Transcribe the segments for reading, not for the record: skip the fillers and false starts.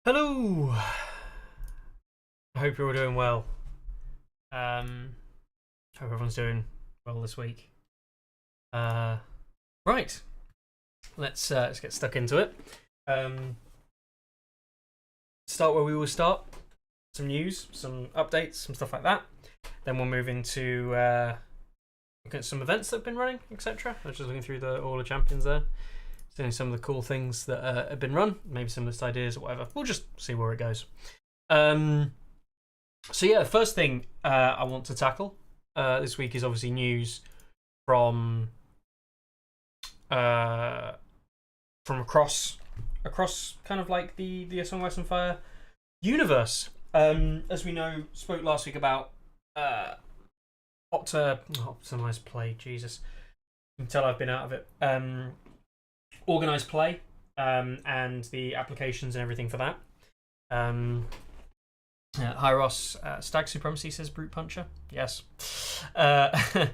Hello. I hope you're all doing well. Hope everyone's doing well this week. Right, let's get stuck into it. Start where we will start. Some news, some updates, some stuff like that. Then we'll move into look at some events that have been running, etc. I was just looking through all the champions there, seeing some of the cool things that have been run, maybe some list ideas or whatever. We'll just see where it goes. So yeah, the first thing I want to tackle this week is obviously news from across kind of like the ASOIAF and Fire universe. As we know, spoke last week about optimized play. Jesus, you can tell I've been out of it. Organized play and the applications and everything for that. Hyros Stag Supremacy says Brute Puncher. Yes. Happy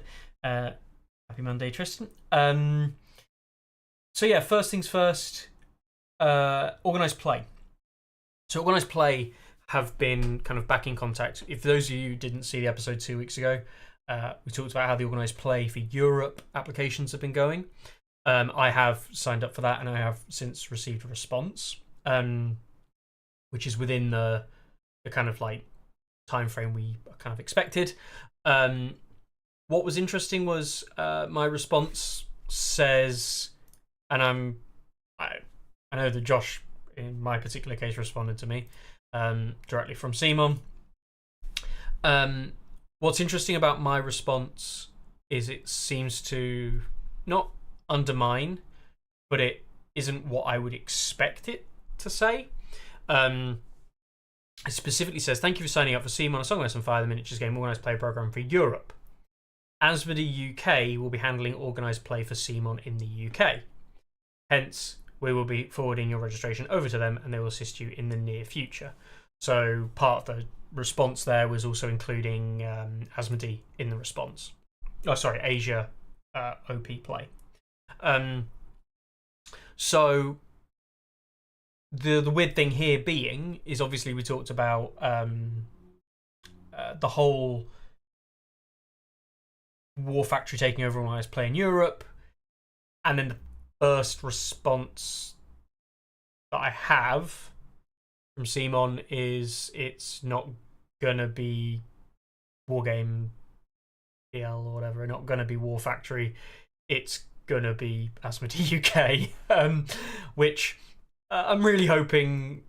Monday, Tristan. So yeah, first things first. Organized play. So organized play have been kind of back in contact. If those of you who didn't see the episode 2 weeks ago, we talked about how the organized play for Europe applications have been going. I have signed up for that, and I have since received a response, which is within the kind of like time frame we kind of expected. What was interesting was my response says, and I know that Josh in my particular case responded to me directly from Simon. What's interesting about my response is it seems to not undermine, but it isn't what I would expect it to say. It specifically says, "Thank you for signing up for Simon, a Song Less Than Fire, the miniatures game organised play program for Europe. Asmodee UK will be handling organised play for Simon in the UK. Hence, we will be forwarding your registration over to them, and they will assist you in the near future." So part of the response there was also including Asmodee in the response. Oh, sorry, Asia OP play. So the weird thing here being is obviously we talked about the whole War Factory taking over organised play in Europe, and then the first response that I have from Simon is it's not gonna be Wargame PL or whatever, not gonna be War Factory, it's gonna be Asmodee UK, which I'm really hoping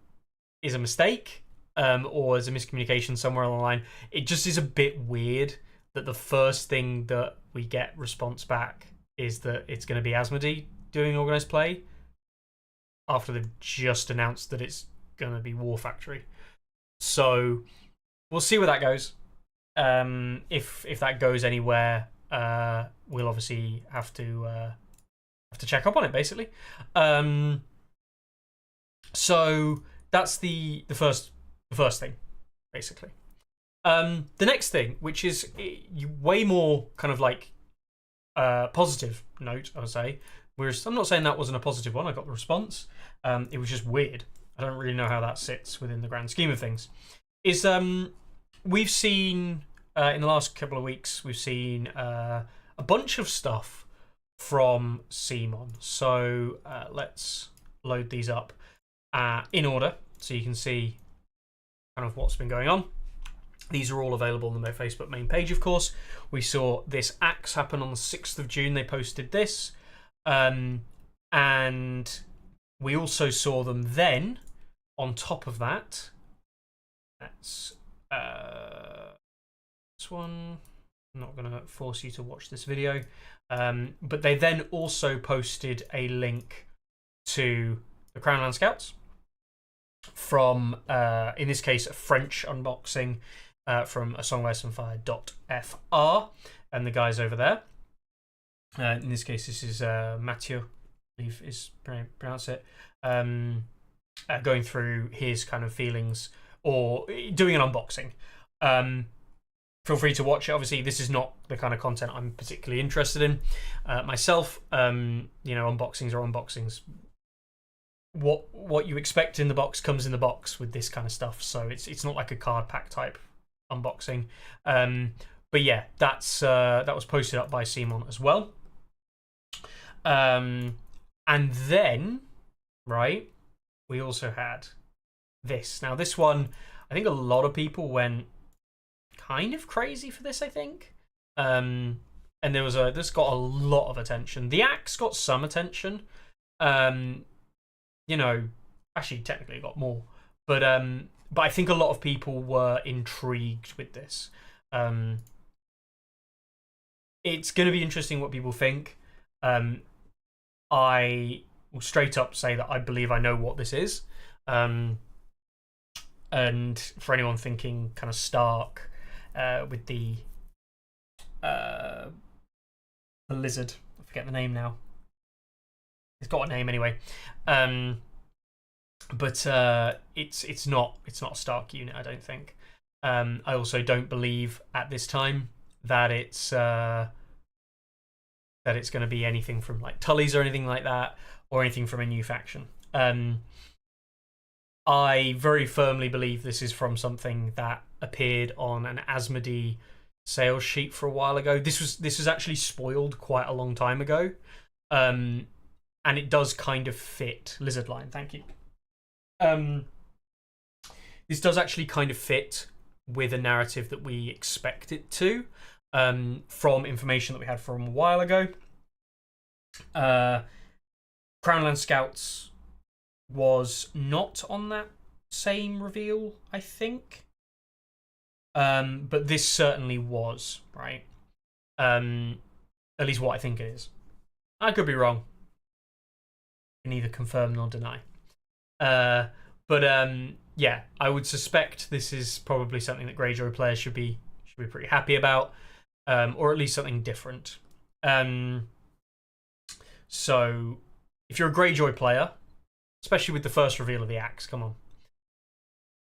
is a mistake or is a miscommunication somewhere along the line. It just is a bit weird that the first thing that we get response back is that it's going to be Asmodee doing organised play after they've just announced that it's going to be War Factory. So we'll see where that goes. If that goes anywhere, we'll obviously have to check up on it, basically. So that's the first thing, basically. The next thing, which is way more kind of like positive note, I would say. Whereas I'm not saying that wasn't a positive one. I got the response. It was just weird. I don't really know how that sits within the grand scheme of things. Is we've seen in the last couple of weeks, we've seen a bunch of stuff from Simon. So let's load these up in order so you can see kind of what's been going on. These are all available on the Facebook main page, of course. We saw this axe happen on the 6th of June. They posted this. And we also saw them then, on top of that. That's this one. I'm not going to force you to watch this video. But they then also posted a link to the Crownland Scouts from, in this case, a French unboxing from ASOIAF.fr and the guys over there. In this case, this is Mathieu, I believe is pronounce it, going through his kind of feelings or doing an unboxing. Feel free to watch it. Obviously, this is not the kind of content I'm particularly interested in myself. You know, unboxings are unboxings. what you expect in the box comes in the box with this kind of stuff. So it's not like a card pack type unboxing. But yeah, that was posted up by Simon as well. And then, right, we also had this. Now, this one, I think a lot of people went kind of crazy for this, I think. And this got a lot of attention. The axe got some attention. You know, actually, technically it got more. But I think a lot of people were intrigued with this. It's going to be interesting what people think. I will straight up say that I believe I know what this is. And for anyone thinking kind of Stark with the lizard, I forget the name now. It's got a name anyway. But it's not a Stark unit, I don't think. I also don't believe at this time that it's going to be anything from like Tully's or anything like that, or anything from a new faction. I very firmly believe this is from something that appeared on an Asmodee sales sheet for a while ago. This was actually spoiled quite a long time ago, and it does kind of fit Lizard Line. Thank you. This does actually kind of fit with a narrative that we expect it to, from information that we had from a while ago. Crownland Scouts was not on that same reveal, I think. But this certainly was, right? At least what I think it is. I could be wrong. I can neither confirm nor deny. Yeah, I would suspect this is probably something that Greyjoy players should be pretty happy about, or at least something different. So, if you're a Greyjoy player, especially with the first reveal of the axe, come on.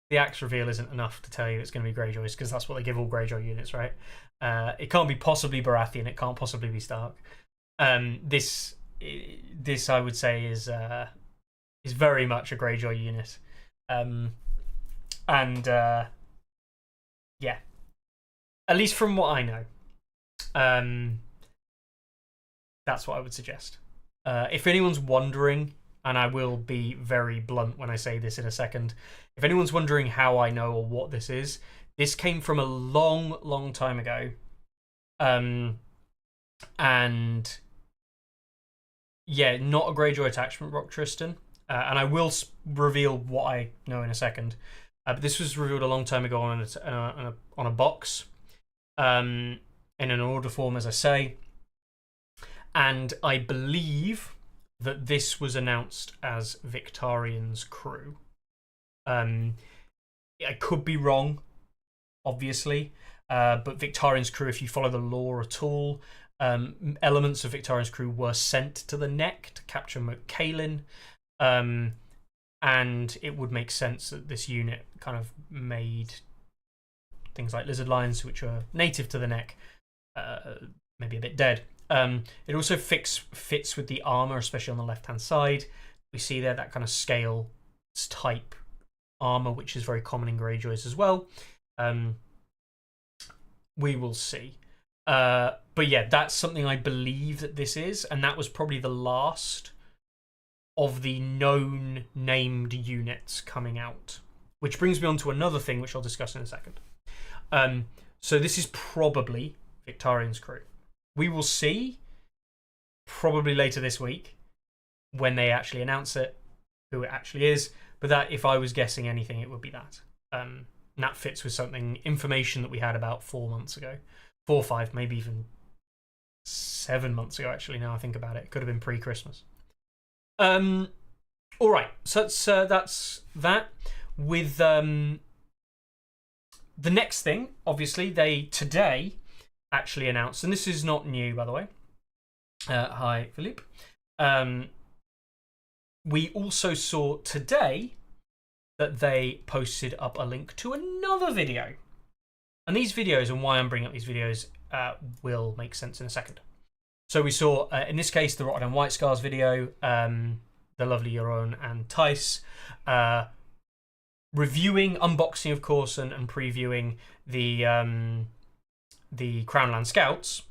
The axe reveal isn't enough to tell you it's going to be Greyjoys, because that's what they give all Greyjoy units, right? It can't be possibly Baratheon. It can't possibly be Stark. This I would say is very much a Greyjoy unit. Yeah, at least from what I know, that's what I would suggest. If anyone's wondering, and I will be very blunt when I say this in a second, if anyone's wondering how I know or what this is, this came from a long, long time ago. And yeah, not a Greyjoy attachment rock, Tristan. And I will reveal what I know in a second. But this was revealed a long time ago on a box, in an order form, as I say. And I believe that this was announced as Victarion's crew. I could be wrong, obviously. But Victarion's crew, if you follow the lore at all, elements of Victarion's crew were sent to the Neck to capture Moat-Cailin. And it would make sense that this unit kind of made things like lizard lines, which are native to the Neck, maybe a bit dead. It also fits with the armor, especially on the left-hand side. We see there that kind of scale type armor, which is very common in Greyjoys as well. We will see. But yeah, that's something I believe that this is, and that was probably the last of the known named units coming out. Which brings me on to another thing, which I'll discuss in a second. So this is probably Victarion's crew. We will see, probably later this week, when they actually announce it, who it actually is. But that, if I was guessing anything, it would be that. And that fits with information that we had about 4 months ago. 4 or 5, maybe even 7 months ago, actually, now I think about it. It could have been pre-Christmas. All right, so that's that. With the next thing, obviously, they today actually announced, and this is not new, by the way. Hi, Philippe. We also saw today that they posted up a link to another video. And these videos, and why I'm bringing up these videos, will make sense in a second. So we saw, in this case, the Rotterdam White Scars video. the lovely Jeroen and Thijs, reviewing, unboxing, of course, and previewing the Crownland Scouts.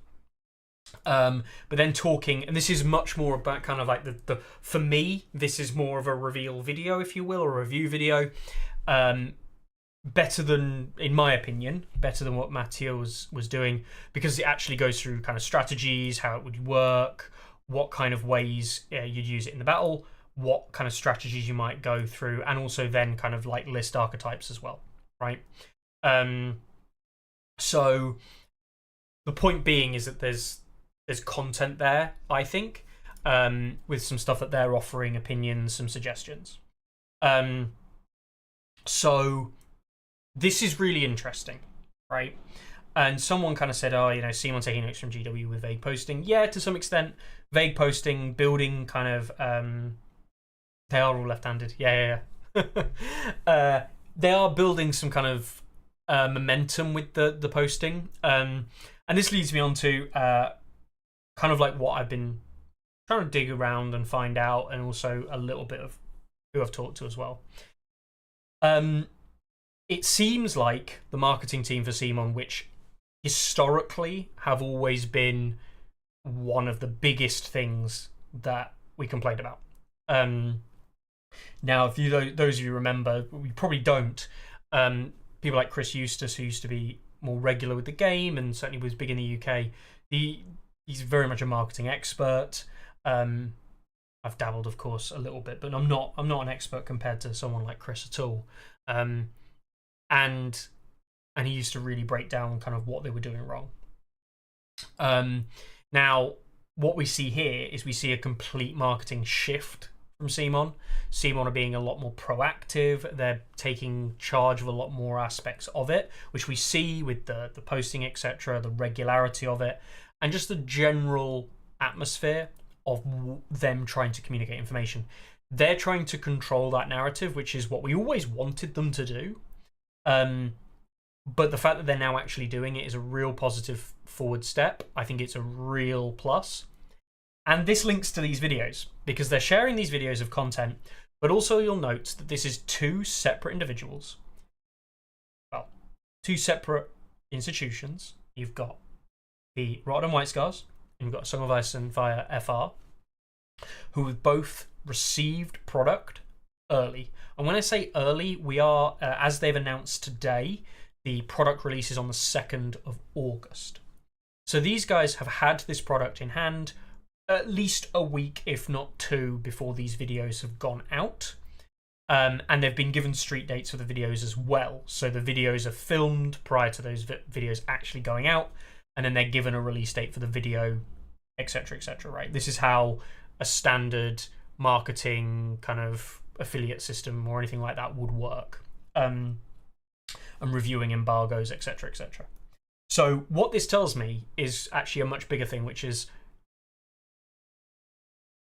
But then talking, and this is much more about kind of like the for me, this is more of a reveal video, if you will, or a review video. Better than, in my opinion, better than what Mathieu was doing, because it actually goes through kind of strategies, how it would work, what kind of ways you'd use it in the battle, what kind of strategies you might go through, and also then kind of like list archetypes as well, right? So the point being is that there's content there, I think, with some stuff that they're offering, opinions, some suggestions. So this is really interesting, right? And someone kind of said, oh, you know, Simon taking notes from GW with vague posting. Yeah, to some extent, vague posting, building kind of, they are all left-handed. Yeah. They are building some kind of momentum with the posting. And this leads me on to kind of like what I've been trying to dig around and find out, and also a little bit of who I've talked to as well. It seems like the marketing team for CMON, which historically have always been one of the biggest things that we complained about. Now, if those of you remember, we probably don't. People like Chris Eustace, who used to be more regular with the game and certainly was big in the UK, he's very much a marketing expert. I've dabbled, of course, a little bit, but I'm not an expert compared to someone like Chris at all. And he used to really break down kind of what they were doing wrong. Now, what we see here is we see a complete marketing shift from CMON. CMON are being a lot more proactive. They're taking charge of a lot more aspects of it, which we see with the posting, etc., the regularity of it, and just the general atmosphere of them trying to communicate information. They're trying to control that narrative, which is what we always wanted them to do. But the fact that they're now actually doing it is a real positive forward step. I think it's a real plus. And this links to these videos, because they're sharing these videos of content, but also you'll note that this is two separate individuals. Well, two separate institutions. You've got the Rotterdam White Scars, and you've got Song of Ice and Fire FR, who have both received product early. And when I say early, we are, as they've announced today, the product release is on the 2nd of August. So these guys have had this product in hand at least a week, if not two, before these videos have gone out. And they've been given street dates for the videos as well. So the videos are filmed prior to those videos actually going out, and then they're given a release date for the video, etc., right? This is how a standard marketing kind of affiliate system or anything like that would work. And reviewing embargoes, etc. So what this tells me is actually a much bigger thing, which is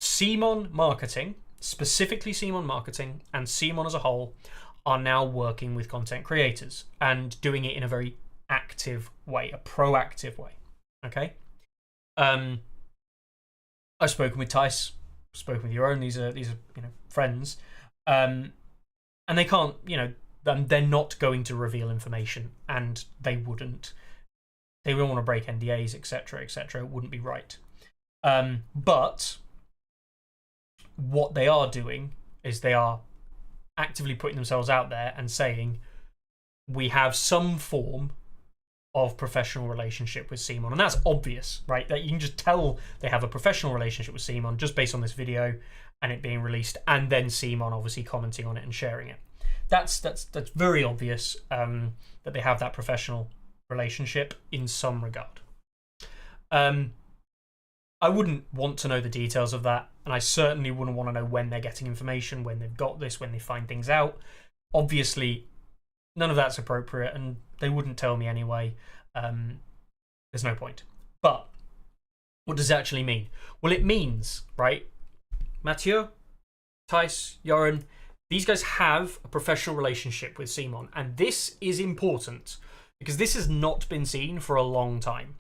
CMON marketing, specifically CMON marketing, and CMON as a whole are now working with content creators and doing it in a very active way, a proactive way. Okay. I've spoken with Thijs, spoken with Jeroen. These are friends, and they can't, they're not going to reveal information, and they wouldn't. They don't want to break NDAs, etc. It wouldn't be right. But what they are doing is they are actively putting themselves out there and saying, we have some form of professional relationship with CMON. And that's obvious, right? That you can just tell they have a professional relationship with CMON just based on this video and it being released, and then CMON obviously commenting on it and sharing it. That's very obvious, that they have that professional relationship in some regard. I wouldn't want to know the details of that, and I certainly wouldn't want to know when they're getting information, when they've got this, when they find things out. Obviously, none of that's appropriate, and they wouldn't tell me anyway. There's no point. But what does it actually mean? Well, it means, right, Mathieu, Thijs, Jeroen, these guys have a professional relationship with CMON, and this is important because this has not been seen for a long time.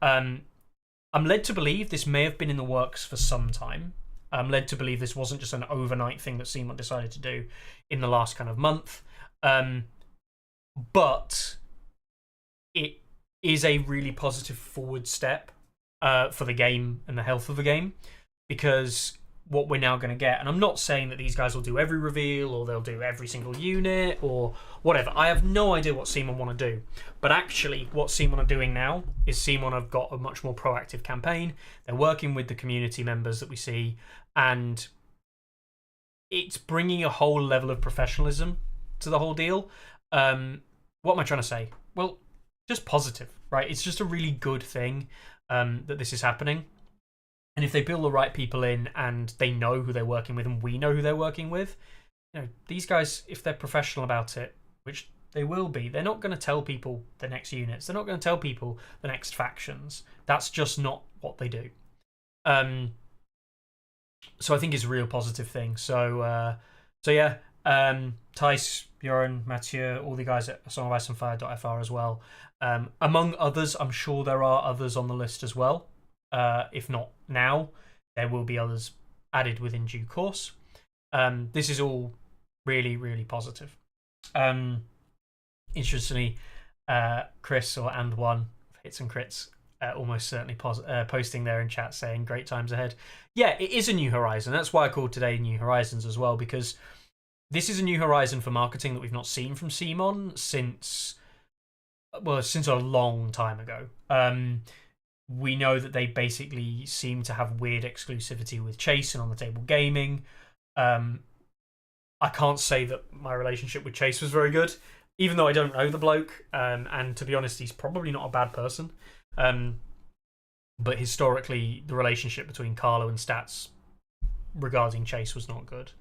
I'm led to believe this may have been in the works for some time, I'm led to believe this wasn't just an overnight thing that CMON decided to do in the last kind of month. But it is a really positive forward step for the game and the health of the game, because what we're now going to get, and I'm not saying that these guys will do every reveal or they'll do every single unit or whatever. I have no idea what CMON want to do. But actually, what CMON are doing now is CMON have got a much more proactive campaign. They're working with the community members that we see, and it's bringing a whole level of professionalism to the whole deal. What am I trying to say? Well, just positive, right? It's just a really good thing that this is happening. And if they build the right people in and they know who they're working with and we know who they're working with, these guys, if they're professional about it, which they will be, they're not going to tell people the next units. They're not going to tell people the next factions. That's just not what they do. So I think it's a real positive thing. So yeah, Tice, Bjorn, Mathieu, all the guys at ASOIAF as well. Among others, I'm sure there are others on the list as well. If not now, there will be others added within due course. This is all really, really positive. Interestingly, Chris or And1 Hits and Crits almost certainly posting there in chat saying great times ahead. Yeah, it is a new horizon. That's why I called today New Horizons as well, because this is a new horizon for marketing that we've not seen from CMON since a long time ago. We know that they basically seem to have weird exclusivity with Chase and On the Table Gaming. I can't say that my relationship with Chase was very good, even though I don't know the bloke. And to be honest, he's probably not a bad person. But historically, the relationship between Carlo and Stats regarding Chase was not good.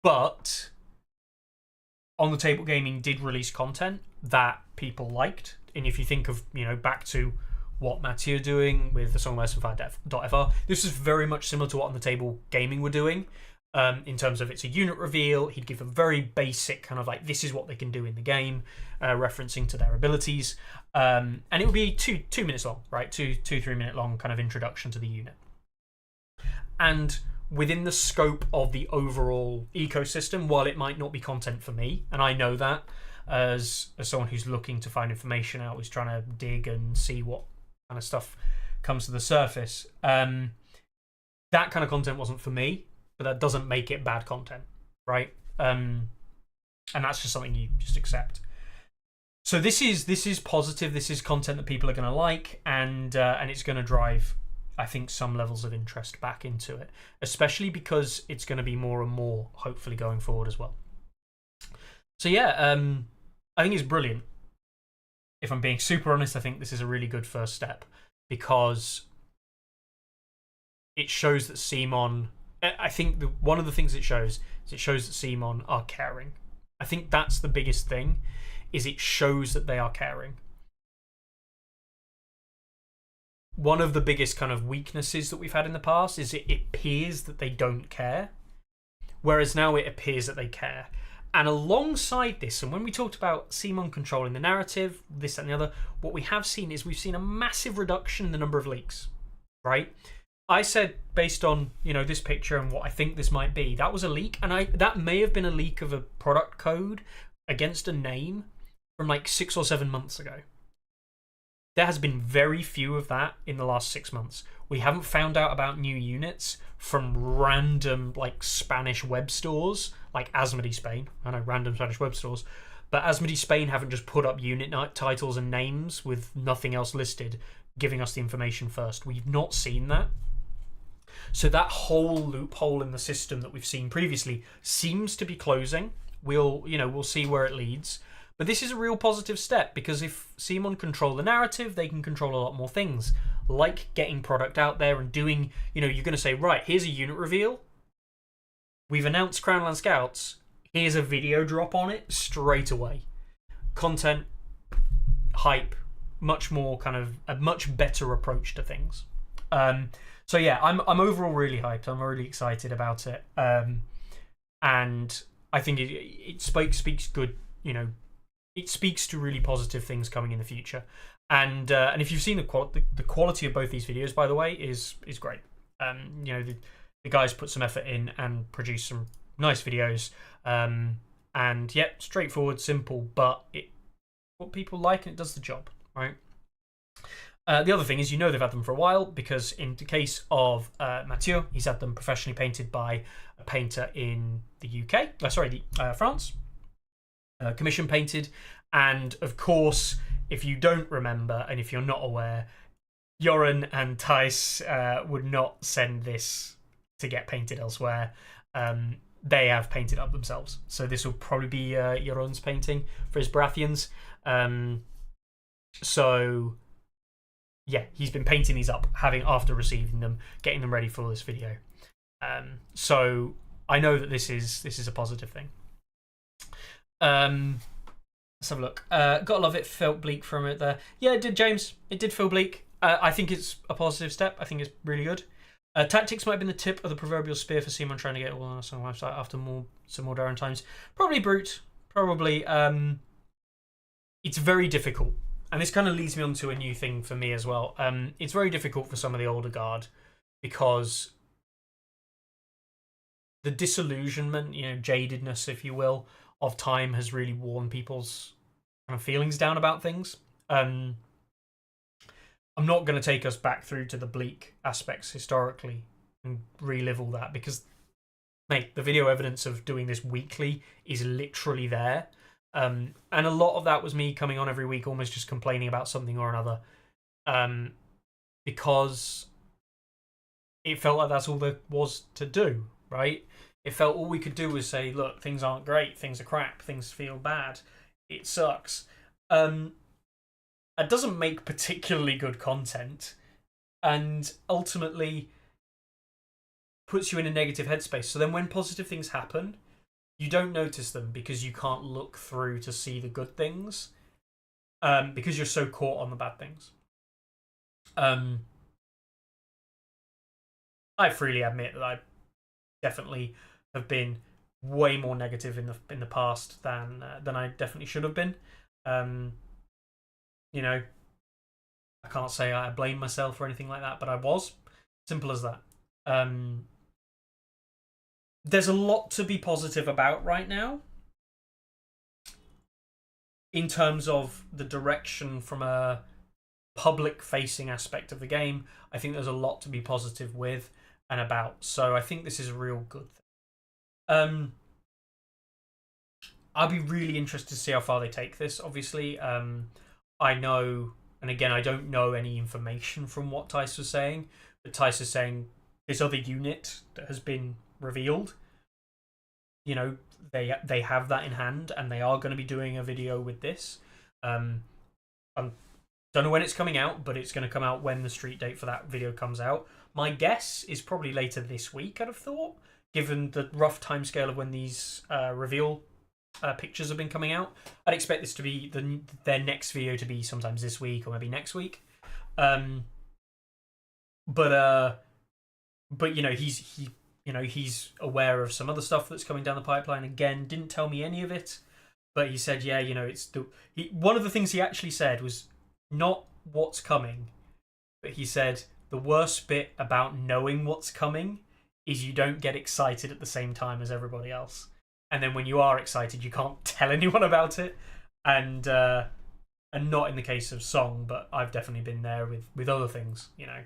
But On the Table Gaming did release content that people liked. And if you think of, back to what Mathieu doing with the song.fr, this is very much similar to what On the Table Gaming were doing. In terms of it's a unit reveal, he'd give a very basic kind of like, this is what they can do in the game, referencing to their abilities. And it would be 2 minutes long, right? 3 minute long kind of introduction to the unit. And within the scope of the overall ecosystem, while it might not be content for me, and I know that as someone who's looking to find information out, who's trying to dig and see what kind of stuff comes to the surface, that kind of content wasn't for me, but that doesn't make it bad content, right? And that's just something you just accept. So this is positive. This is content that people are going to like, and it's going to drive, I think, some levels of interest back into it, especially because it's going to be more and more, hopefully, going forward as well. So yeah, I think it's brilliant. If I'm being super honest, I think this is a really good first step, because it shows that CMON, I think one of the things it shows is it shows that CMON are caring. I think that's the biggest thing, is it shows that they are caring. One of the biggest kind of weaknesses that we've had in the past is it appears that they don't care, whereas now it appears that they care. And alongside this, and when we talked about CMON controlling the narrative, this, that, and the other, what we have seen is we've seen a massive reduction in the number of leaks, right? I said, based on this picture and what I think this might be, that was a leak, and that may have been a leak of a product code against a name from like 6 or 7 months ago. There has been very few of that in the last 6 months. We haven't found out about new units from random like Spanish web stores, like Asmodee Spain. I know, random Spanish web stores. But Asmodee Spain haven't just put up unit titles and names with nothing else listed, giving us the information first. We've not seen that. So that whole loophole in the system that we've seen previously seems to be closing. We'll see where it leads. But this is a real positive step, because if CMON control the narrative, they can control a lot more things, like getting product out there and doing, you're going to say, right, here's a unit reveal. We've announced Crownland Scouts. Here's a video drop on it straight away. Content, hype, much more kind of a much better approach to things. So yeah, I'm overall really hyped. I'm really excited about it. And I think it speaks good, it speaks to really positive things coming in the future. And if you've seen the quality of both these videos, by the way, is great. You know, the guys put some effort in and produced some nice videos. And yeah, straightforward, simple, but what people like, and it does the job, right? The other thing is, you know, they've had them for a while, because in the case of Mathieu, he's had them professionally painted by a painter in the UK. France. Commission painted. And of course, if you don't remember and if you're not aware, Joran and Thijs would not send this to get painted elsewhere. They have painted up themselves. So this will probably be Joran's painting for his Baratheons. So yeah, he's been painting these up, after receiving them, getting them ready for this video. So I know that this is a positive thing. Let's have a look. Gotta love it. Felt bleak from it there. Yeah, it did, James. It did feel bleak. I think it's a positive step. I think it's really good. Tactics might have been the tip of the proverbial spear for Simon trying to get all on a song website after some more Darren times. Probably brute. Probably. It's very difficult. And this kind of leads me on to a new thing for me as well. It's very difficult for some of the older guard, because the disillusionment, you know, jadedness, if you will, of time has really worn people's kind of feelings down about things. I'm not going to take us back through to the bleak aspects historically and relive all that, because, mate, the video evidence of doing this weekly is literally there. And a lot of that was me coming on every week almost just complaining about something or another, because it felt like that's all there was to do, right? It felt all we could do was say, look, things aren't great, things are crap, things feel bad, it sucks. It doesn't make particularly good content, and ultimately puts you in a negative headspace. So then when positive things happen, you don't notice them because you can't look through to see the good things, because you're so caught on the bad things. I freely admit that I definitely have been way more negative in the past than I definitely should have been. You know, I can't say I blame myself or anything like that, but I was. Simple as that. There's a lot to be positive about right now in terms of the direction from a public-facing aspect of the game. I think there's a lot to be positive with and about. So I think this is a real good thing. I'll be really interested to see how far they take this, obviously. I know, and again, I don't know any information from what Thijs was saying, but Thijs is saying this other unit that has been revealed, you know, they have that in hand, and they are going to be doing a video with this. I don't know when it's coming out, but it's going to come out when the street date for that video comes out. My guess is probably later this week, I'd have thought, given the rough timescale of when these reveal pictures have been coming out. I'd expect this to be their next video to be sometimes this week or maybe next week. But you know, he's aware of some other stuff that's coming down the pipeline. Again, didn't tell me any of it, but he said, yeah, you know, one of the things he actually said was not what's coming, but he said the worst bit about knowing what's coming is you don't get excited at the same time as everybody else. And then when you are excited, you can't tell anyone about it. And not in the case of Song, but I've definitely been there with other things, you know.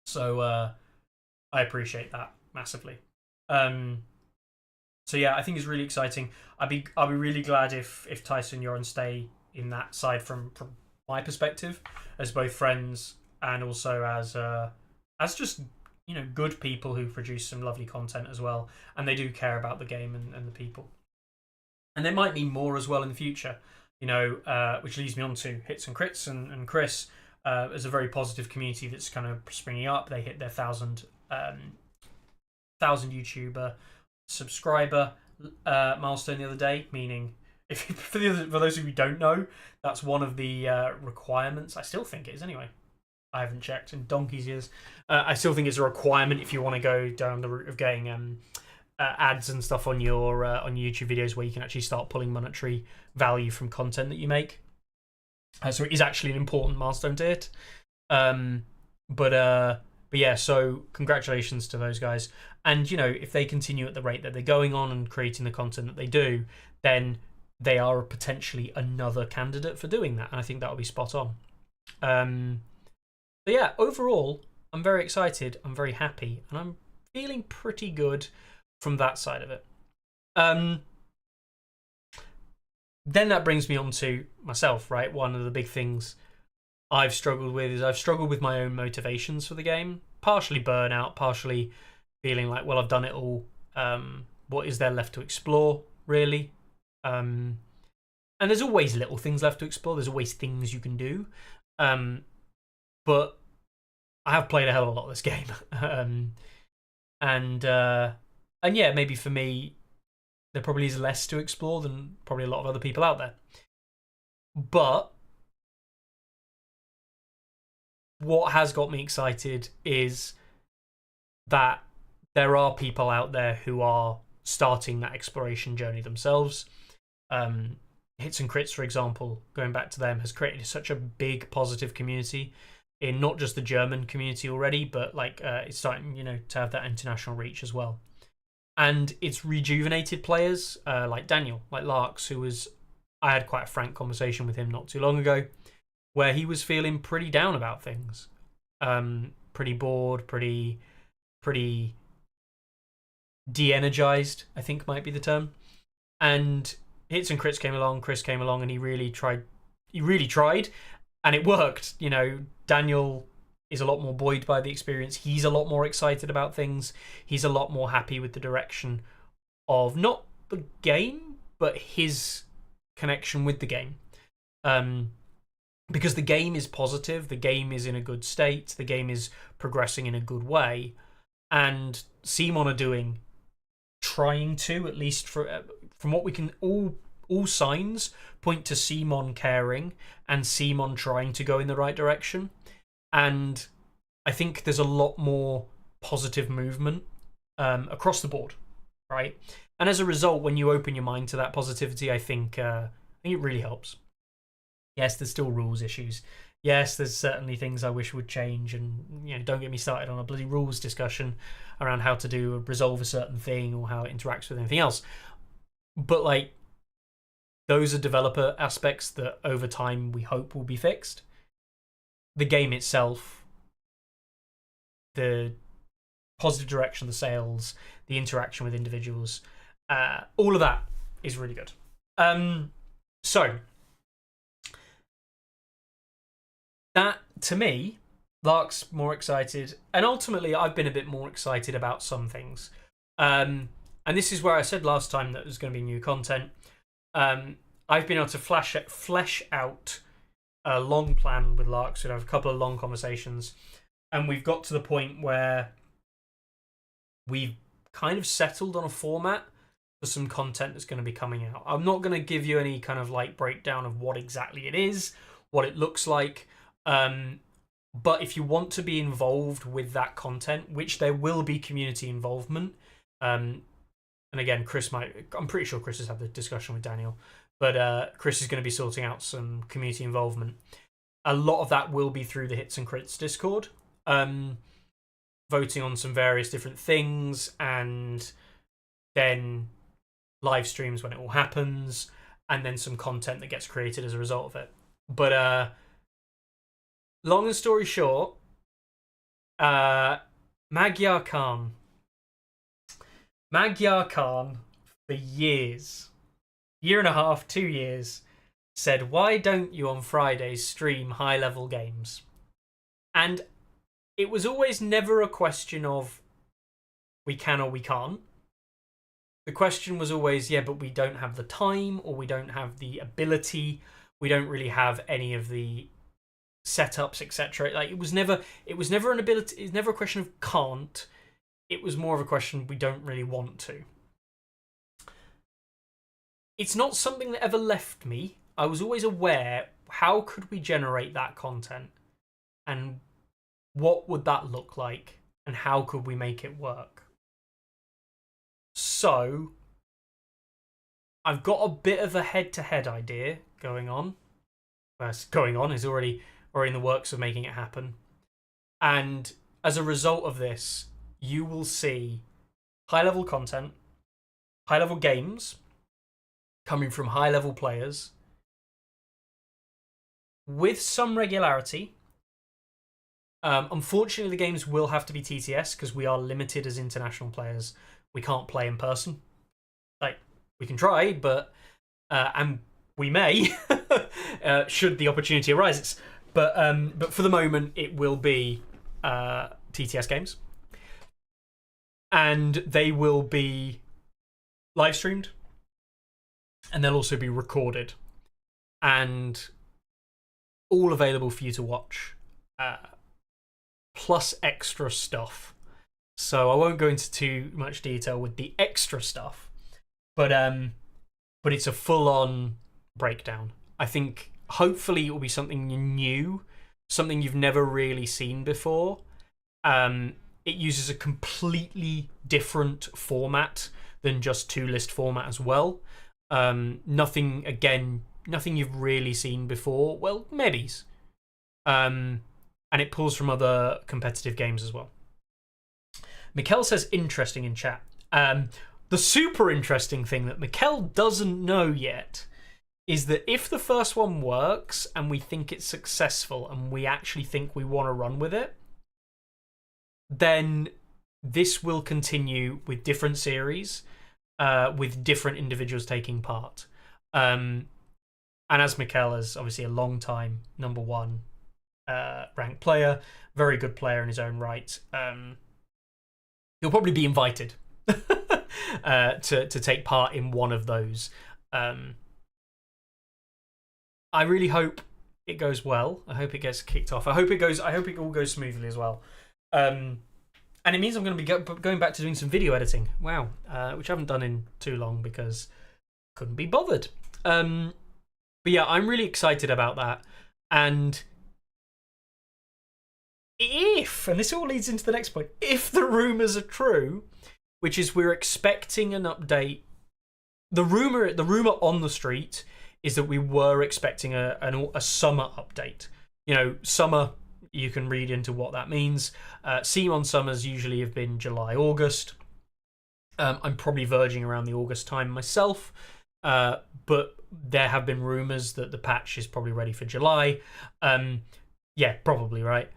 So I appreciate that massively. So yeah, I think it's really exciting. I'll be really glad if Tyson and Joran stay in that side from my perspective, as both friends and also as just, you know, good people who produce some lovely content as well, and they do care about the game and the people. And they might need more as well in the future, you know, which leads me on to Hits and Crits and Chris. As a very positive community that's kind of springing up. They hit their 1,000 YouTuber subscriber milestone the other day, meaning for those of you who don't know, that's one of the requirements. I still think it is anyway. I haven't checked in donkey's years. I still think it's a requirement if you want to go down the route of getting ads and stuff on your YouTube videos, where you can actually start pulling monetary value from content that you make. So it is actually an important milestone to hit. But yeah, so congratulations to those guys. And if they continue at the rate that they're going on and creating the content that they do, then they are potentially another candidate for doing that, and I think that'll be spot on. But yeah, overall, I'm very excited. I'm very happy, and I'm feeling pretty good from that side of it. Then that brings me on to myself, right? One of the big things I've struggled with is I've struggled with my own motivations for the game. Partially burnout, partially feeling like, well, I've done it all. What is there left to explore, really? And there's always little things left to explore. There's always things you can do. But I have played a hell of a lot of this game. And yeah, maybe for me, there probably is less to explore than probably a lot of other people out there. But what has got me excited is that there are people out there who are starting that exploration journey themselves. Hits and Crits, for example, going back to them, has created such a big positive community in not just the German community already, but like it's starting, to have that international reach as well. And it's rejuvenated players like Daniel, like Larks, I had quite a frank conversation with him not too long ago, where he was feeling pretty down about things, pretty bored, pretty de-energized, I think might be the term. And Hits and Crits came along, Chris came along, and he really tried, and it worked. Daniel is a lot more buoyed by the experience. He's a lot more excited about things. He's a lot more happy with the direction of not the game, but his connection with the game. Because the game is positive, the game is in a good state, the game is progressing in a good way, and Simon are trying to, at least from what we can, all signs point to Simon caring and Simon trying to go in the right direction. And I think there's a lot more positive movement across the board, right? And as a result, when you open your mind to that positivity, I think it really helps. Yes, there's still rules issues. Yes, there's certainly things I wish would change, and don't get me started on a bloody rules discussion around how to resolve a certain thing or how it interacts with anything else. But like, those are developer aspects that over time we hope will be fixed. The game itself, the positive direction, the sales, the interaction with individuals, all of that is really good. So that, to me, Lark's more excited, and ultimately I've been a bit more excited about some things. And this is where I said last time that there's going to be new content. I've been able to flesh out a long plan with Larks. We'd have a couple of long conversations, and we've got to the point where we've kind of settled on a format for some content that's going to be coming out. I'm not going to give you any kind of like breakdown of what exactly it is, what it looks like. But if you want to be involved with that content, which there will be community involvement, and again, I'm pretty sure Chris has had the discussion with Daniel, but Chris is going to be sorting out some community involvement. A lot of that will be through the Hits and Crits Discord, voting on some various different things, and then live streams when it all happens, and then some content that gets created as a result of it. But long and story short, Magyar Khan for years, year and a half, 2 years, said, why don't you on Fridays stream high-level games? And it was always never a question of we can or we can't. The question was always, yeah, but we don't have the time, or we don't have the ability, we don't really have any of the setups, etc. Like, it was never an ability, it's never a question of can't. It was more of a question we don't really want to. It's not something that ever left me. I was always aware, how could we generate that content? And what would that look like? And how could we make it work? So, I've got a bit of a head-to-head idea going on. going on, is already in the works of making it happen. And as a result of this, you will see high-level content, high-level games coming from high-level players with some regularity. Unfortunately, the games will have to be TTS because we are limited as international players. We can't play in person. Like, we can try, but and we may should the opportunity arises. But for the moment, it will be TTS games, and they will be live streamed, and they'll also be recorded, and all available for you to watch, plus extra stuff. So I won't go into too much detail with the extra stuff, but it's a full-on breakdown. I think hopefully it will be something new, something you've never really seen before. It uses a completely different format than just two-list format as well. Nothing you've really seen before. Well, maybes. And it pulls from other competitive games as well. Mikkel says interesting in chat. The super interesting thing that Mikkel doesn't know yet is that if the first one works and we think it's successful and we actually think we want to run with it, then this will continue with different series, with different individuals taking part. And as Mikkel is obviously a long time #1 ranked player, very good player in his own right, he'll probably be invited to take part in one of those. I really hope it goes well. I hope it gets kicked off. I hope it all goes smoothly as well. And it means I'm going to be going back to doing some video editing. Wow, which I haven't done in too long because couldn't be bothered. But yeah, I'm really excited about that. And and this all leads into the next point, if the rumours are true, which is we're expecting an update. The rumour on the street is that we were expecting a summer update. You know, summer, you can read into what that means. CMON summers usually have been July, August. I'm probably verging around the August time myself, but there have been rumours that the patch is probably ready for July. Yeah, probably, right?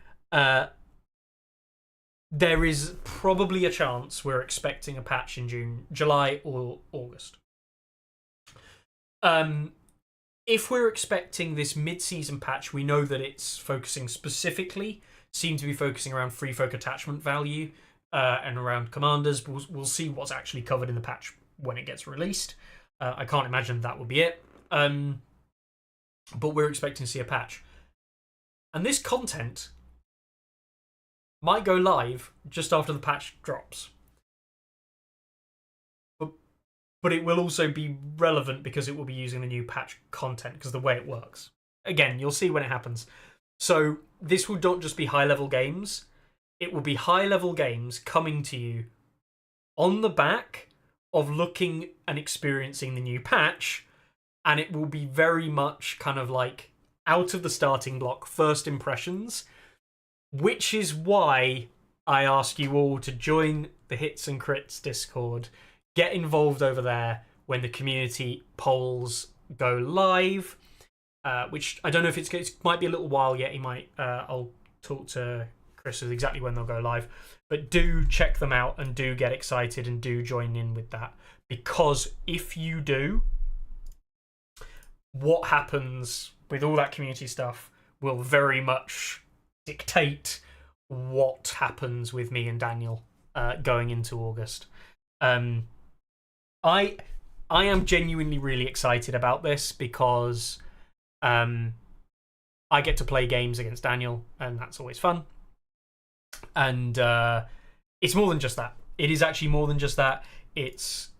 There is probably a chance we're expecting a patch in July or August. If we're expecting this mid-season patch, we know that it's focusing specifically, seem to be focusing around free folk attachment value and around commanders. We'll see what's actually covered in the patch when it gets released. I can't imagine that will be it. But we're expecting to see a patch. And this content might go live just after the patch drops. But it will also be relevant because it will be using the new patch content because of the way it works. Again, you'll see when it happens. So this will not just be high-level games. It will be high-level games coming to you on the back of looking and experiencing the new patch. And it will be very much kind of like out of the starting block, first impressions. Which is why I ask you all to join the Hits and Crits Discord. Get involved over there when the community polls go live, which I don't know if it might be a little while yet. I'll talk to Chris with exactly when they'll go live, but do check them out and do get excited and do join in with that, because if you do, what happens with all that community stuff will very much dictate what happens with me and Daniel going into August. I am genuinely really excited about this because I get to play games against Daniel, and that's always fun. And it's more than just that. It is actually more than just that. It's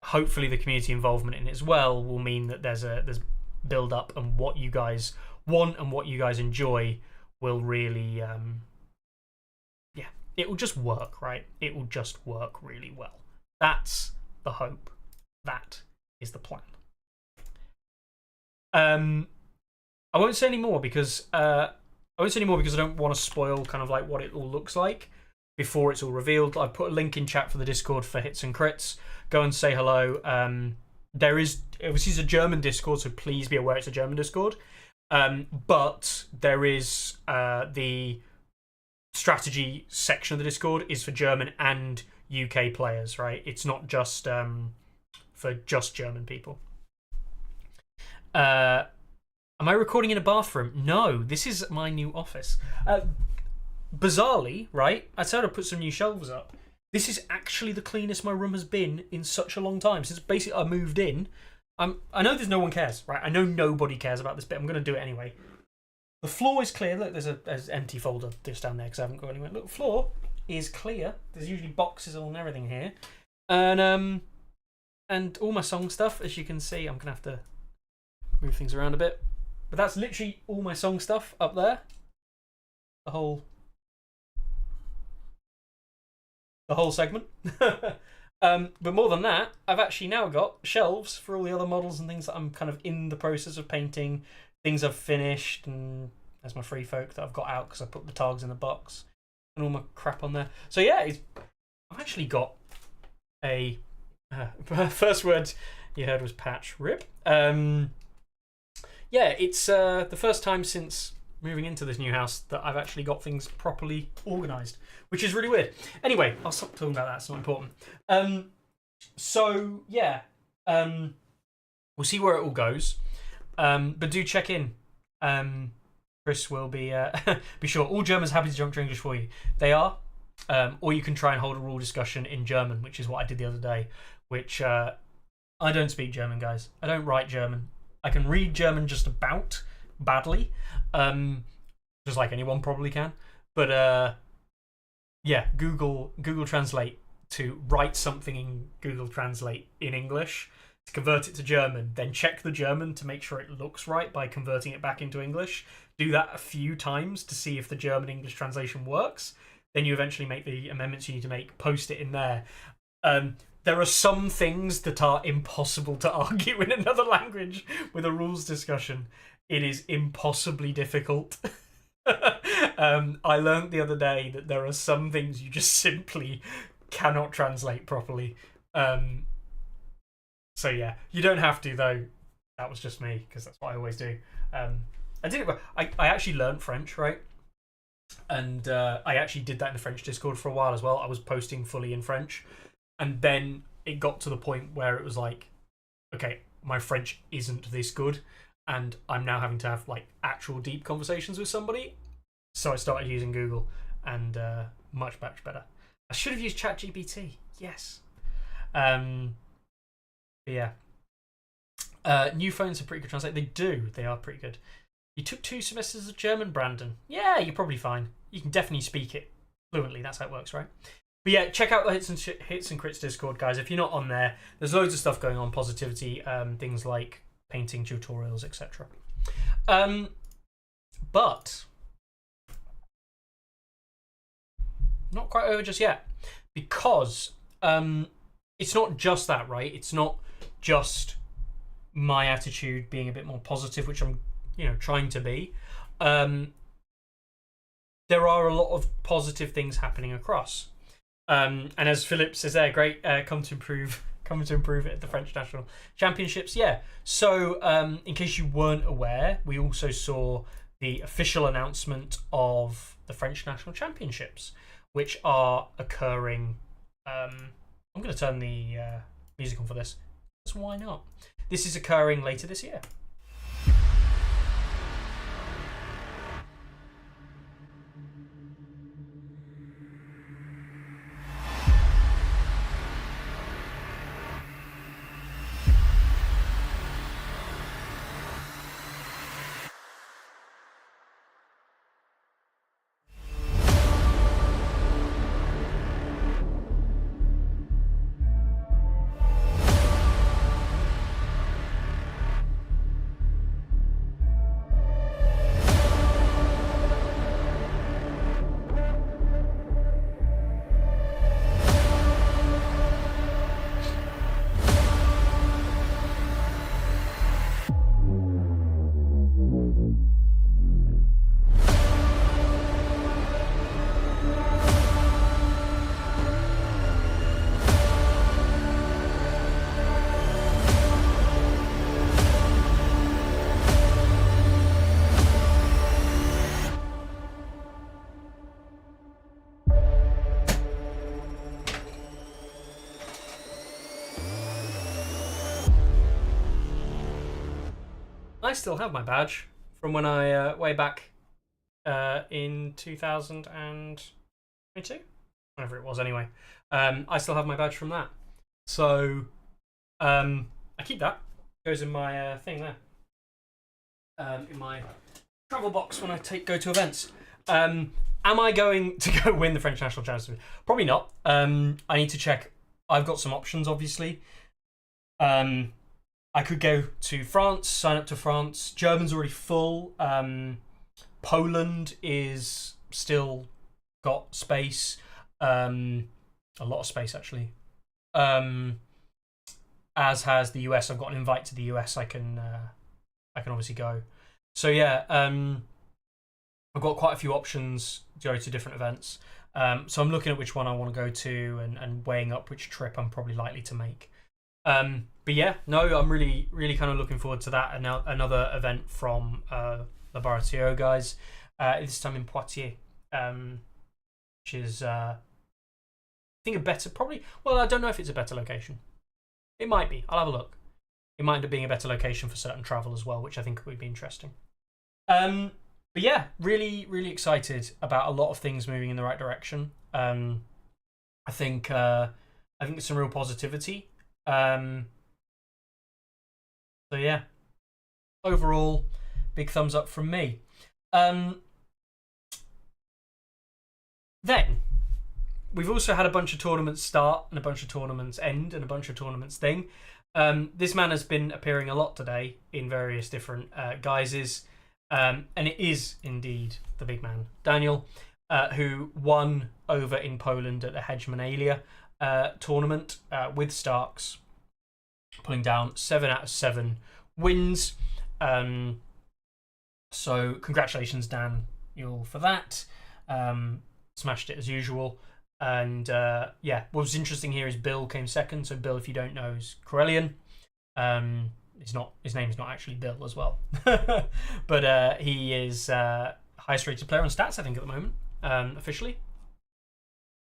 hopefully the community involvement in it as well will mean that there's build up, and what you guys want and what you guys enjoy will really it will just work, right? It will just work really well. That's the hope. That is the plan. I won't say any more because I don't want to spoil kind of like what it all looks like before it's all revealed. I put a link in chat for the Discord for Hits and Crits. Go and say hello. There is obviously it's a German Discord, so please be aware it's a German Discord. But there is the strategy section of the Discord is for German and UK players, right? It's not just for just German people. Am I recording in a bathroom? No, this is my new office. Bizarrely, right? I said I'd put some new shelves up. This is actually the cleanest my room has been in such a long time. Since basically I moved in. I know there's no one cares, right? I know nobody cares about this bit. I'm going to do it anyway. The floor is clear. Look, there's an empty folder just down there because I haven't got anywhere. Look, the floor is clear. There's usually boxes on everything here. And all my song stuff, as you can see, I'm going to have to move things around a bit. But that's literally all my song stuff up there. The whole segment. But more than that, I've actually now got shelves for all the other models and things that I'm kind of in the process of painting, things I've finished, and there's my free folk that I've got out because I put the tags in the box and all my crap on there. So yeah, I've actually got a first word you heard was patch rip. Yeah, it's the first time since moving into this new house that I've actually got things properly organised, which is really weird. Anyway, I'll stop talking about that. It's not important. So yeah, we'll see where it all goes. But do check in. Chris will be be sure. All Germans happy to jump to English for you. They are. Or you can try and hold a rule discussion in German, which is what I did the other day. Which I don't speak German, guys. I don't write German. I can read German just about badly, just like anyone probably can. But yeah, Google Translate to write something in Google Translate in English, to convert it to German, then check the German to make sure it looks right by converting it back into English. Do that a few times to see if the German-English translation works. Then you eventually make the amendments you need to make, post it in there. There are some things that are impossible to argue in another language with a rules discussion. It is impossibly difficult. I learned the other day that there are some things you just simply cannot translate properly. So yeah, you don't have to though. That was just me because that's what I always do. I actually learned French, right? And I actually did that in the French Discord for a while as well. I was posting fully in French. And then it got to the point where it was like, okay, my French isn't this good, and I'm now having to have like actual deep conversations with somebody. So I started using Google, and much better. I should have used ChatGPT. Yes. Yeah. New phones are pretty good translate. They do. They are pretty good. You took 2 semesters of German, Brandon. Yeah, you're probably fine. You can definitely speak it fluently. That's how it works, right? But yeah, check out the Hits and Crits Discord, guys. If you're not on there, there's loads of stuff going on, positivity, things like painting tutorials, etc. But not quite over just yet, because it's not just that, right? It's not just my attitude being a bit more positive, which I'm, trying to be. There are a lot of positive things happening across. And as Philip says there, great, come to improve it at the French National Championships. Yeah. So in case you weren't aware, we also saw the official announcement of the French National Championships, which are occurring. I'm going to turn the music on for this. So why not? This is occurring later this year. I still have my badge from when I way back in 2022, whenever it was. Anyway, I still have my badge from that, so I keep that. It goes in my thing there, in my travel box when I go to events. Am I going to go win the French National Championship? Probably not. I need to check. I've got some options, obviously. I could go to France, sign up to France. German's already full. Poland is still got space. A lot of space, actually. As has the US. I've got an invite to the US. I can obviously go. So yeah, I've got quite a few options to go to different events. So I'm looking at which one I want to go to and weighing up which trip I'm probably likely to make. But yeah, no, I'm really, really kind of looking forward to that. And now another event from the Baratio guys, this time in Poitiers, which is, I think, a better, probably, well, I don't know if it's a better location. It might be. I'll have a look. It might end up being a better location for certain travel as well, which I think would be interesting. But yeah, really, really excited about a lot of things moving in the right direction. I think there's some real positivity. So yeah, overall, big thumbs up from me. Then we've also had a bunch of tournaments start and a bunch of tournaments end and a bunch of tournaments thing. This man has been appearing a lot today in various different guises, and it is indeed the big man, Daniel, who won over in Poland at the Hegemonalia tournament with Starks, pulling down 7 out of 7 wins. So congratulations, Daniel, for that. Smashed it as usual. And yeah, what was interesting here is Bill came second. So Bill, if you don't know, is Corellian. His name is not actually Bill as well, but he is highest rated player on stats, I think, at the moment, officially.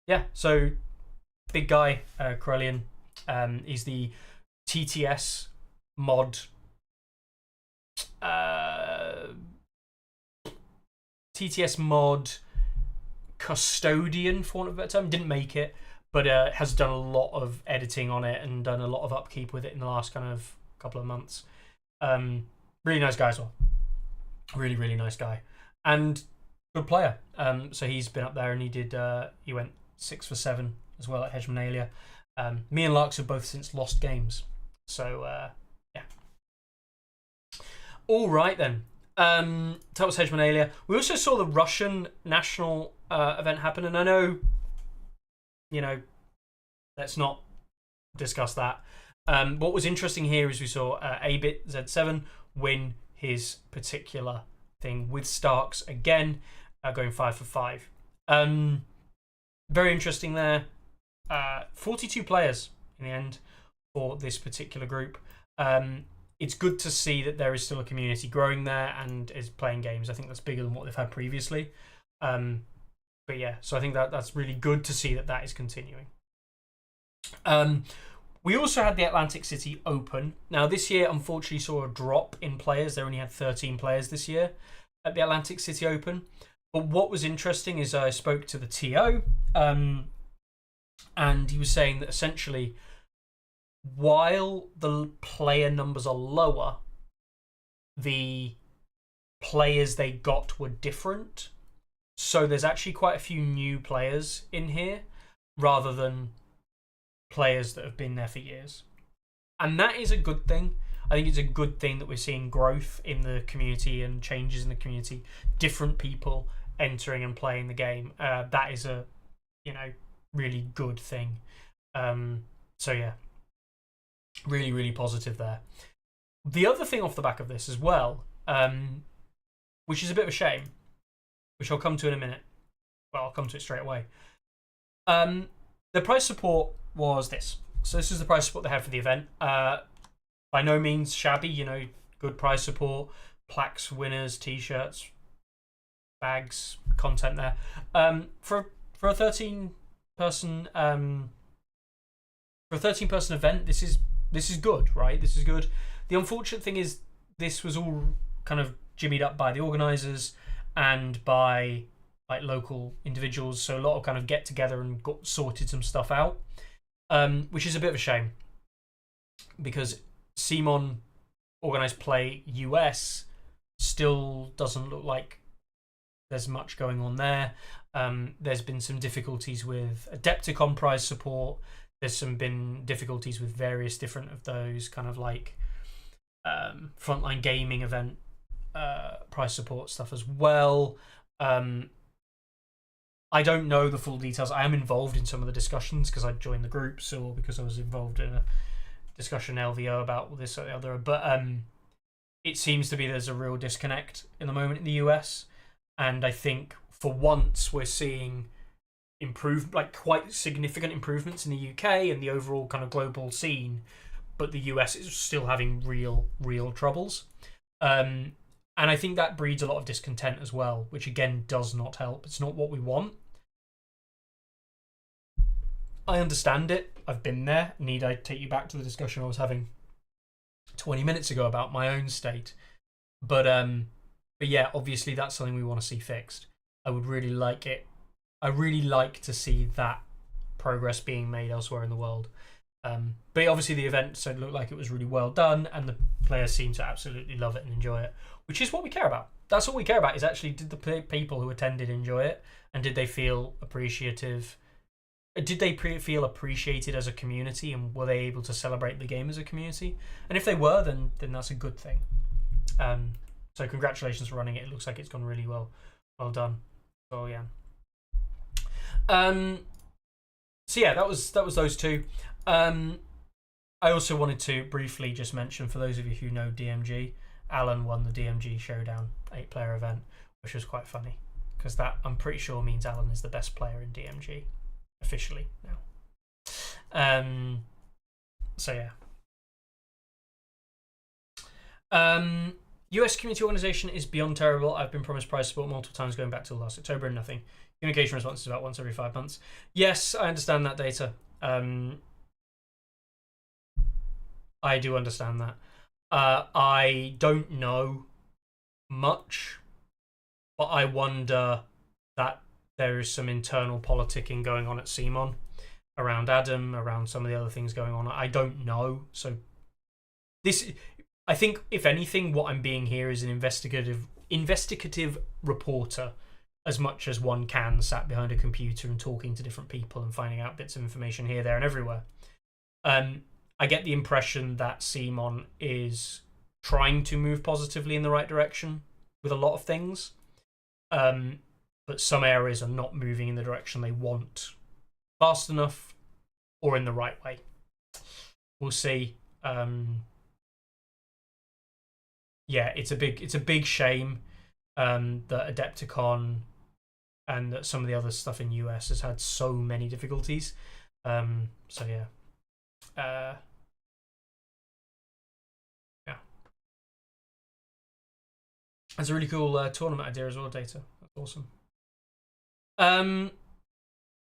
Yeah, so big guy, Corellian. He's the TTS mod. TTS mod custodian, for want of a better term. Didn't make it, but has done a lot of editing on it and done a lot of upkeep with it in the last kind of couple of months. Really nice guy as well. Really, really nice guy. And good player. So he's been up there and he went 6 for 7 as well at Hegemonalia. Me and Larks have both since lost games. So, yeah. All right, then. That was Hegemonalia. We also saw the Russian national event happen, and I know, let's not discuss that. What was interesting here is we saw A-Bit Z7 win his particular thing with Starks again, going 5 for 5. Very interesting there. 42 players in the end for this particular group. It's good to see that there is still a community growing there and is playing games. I think that's bigger than what they've had previously. But yeah, so I think that's really good to see that is continuing. We also had the Atlantic City Open. Now, this year, unfortunately, saw a drop in players. They only had 13 players this year at the Atlantic City Open. But what was interesting is I spoke to the TO, and he was saying that essentially, while the player numbers are lower, the players they got were different. So there's actually quite a few new players in here rather than players that have been there for years. And that is a good thing. I think it's a good thing that we're seeing growth in the community and changes in the community, different people entering and playing the game. That is a, really good thing. So yeah, really, really positive there. The other thing off the back of this as well, which is a bit of a shame, which I'll come to in a minute. Well, I'll come to it straight away. The prize support was this. So this is the prize support they had for the event. By no means shabby, good prize support, plaques, winners, t-shirts, bags, content there. For a 13-person event, this is good, right? This is good. The unfortunate thing is this was all kind of jimmied up by the organisers and by like local individuals. So a lot of kind of get together and got sorted some stuff out, which is a bit of a shame because CMON Organised Play US still doesn't look like there's much going on there. There's been some difficulties with Adepticon prize support. There's been difficulties with various different of those kind of like frontline gaming event prize support stuff as well. I don't know the full details. I am involved in some of the discussions because I joined the groups or because I was involved in a discussion LVO about this or the other. But it seems to be there's a real disconnect in the moment in the US. And I think for once we're seeing quite significant improvements in the UK and the overall kind of global scene, but the US is still having real troubles. And I think that breeds a lot of discontent as well, which again does not help. It's not what we want. I understand it. I've been there. Need I take you back to the discussion I was having 20 minutes ago about my own state? But yeah, obviously that's something we want to see fixed. I would really like it. I really like to see that progress being made elsewhere in the world. But obviously the event looked like it was really well done, and the players seem to absolutely love it and enjoy it, which is what we care about. That's all we care about, is actually did the people who attended enjoy it, and did they feel appreciative? Did they feel appreciated as a community, and were they able to celebrate the game as a community? And if they were, then that's a good thing. So congratulations for running it. It looks like it's gone really well done. So yeah. So yeah, that was those two. I also wanted to briefly just mention, for those of you who know DMG, Alan won the DMG Showdown 8-player event, which was quite funny because that, I'm pretty sure, means Alan is the best player in DMG officially now. So yeah. US community organisation is beyond terrible. I've been promised prize support multiple times going back to last October and nothing. Communication response is about once every 5 months. Yes, I understand that, Data. I do understand that. I don't know much, but I wonder that there is some internal politicking going on at CMON around Adam, around some of the other things going on. I don't know. So this, I think, if anything, what I'm being here is an investigative reporter, as much as one can, sat behind a computer and talking to different people and finding out bits of information here, there, and everywhere. I get the impression that CMON is trying to move positively in the right direction with a lot of things, but some areas are not moving in the direction they want fast enough or in the right way. We'll see. Yeah, it's a big shame that Adepticon and that some of the other stuff in US has had so many difficulties. So yeah. Yeah. It's a really cool tournament idea as well, Data. That's awesome.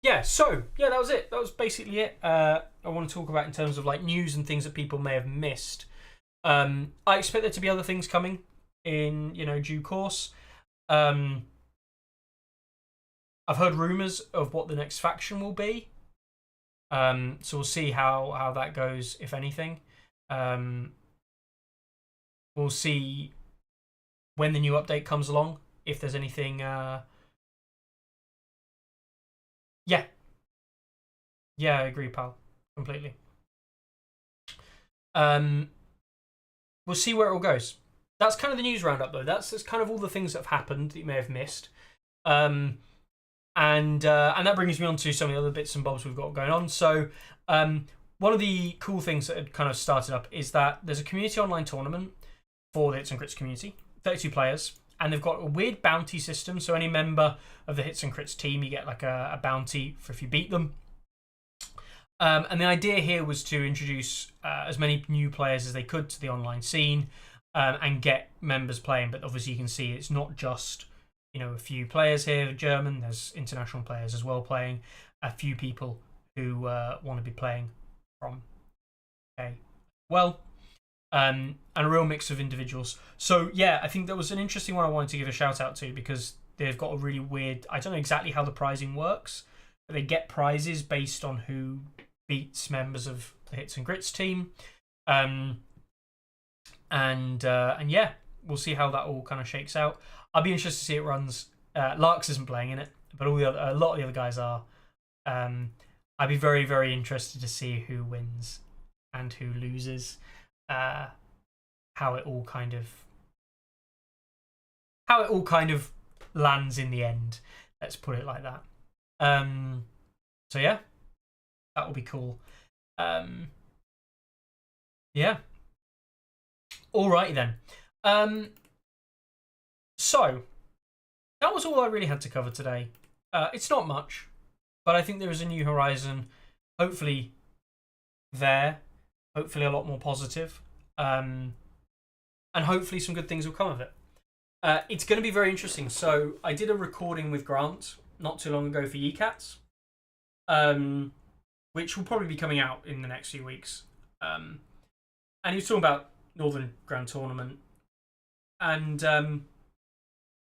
Yeah, so yeah, that was it. That was basically it. I want to talk about in terms of like news and things that people may have missed. I expect there to be other things coming in, due course. I've heard rumors of what the next faction will be. So we'll see how that goes, if anything. We'll see when the new update comes along, if there's anything. Yeah, I agree, pal, completely. We'll see where it all goes. That's kind of the news roundup, though. That's kind of all the things that have happened that you may have missed. And that brings me on to some of the other bits and bobs we've got going on. So one of the cool things that had kind of started up is that there's a community online tournament for the Hits and Crits community, 32 players, and they've got a weird bounty system. So any member of the Hits and Crits team, you get like a bounty for if you beat them. And the idea here was to introduce as many new players as they could to the online scene and get members playing. But obviously you can see it's not just a few players here, German. There's international players as well playing. A few people who want to be playing from UK. Well, and a real mix of individuals. So yeah, I think that was an interesting one I wanted to give a shout out to, because they've got a really weird, I don't know exactly how the prizing works, but they get prizes based on who beats members of the Hits and Grits team. And yeah, we'll see how that all kind of shakes out. I'll be interested to see it runs. Larks isn't playing in it, but a lot of the other guys are. I'd be very, very interested to see who wins and who loses. How it all kind of lands in the end. Let's put it like that. So yeah, that will be cool. Yeah. Alrighty then. So that was all I really had to cover today. It's not much, but I think there is a new horizon. Hopefully there. Hopefully a lot more positive. And hopefully some good things will come of it. It's going to be very interesting. So I did a recording with Grant not too long ago for YeCats, which will probably be coming out in the next few weeks. And he was talking about Northern Grand Tournament. And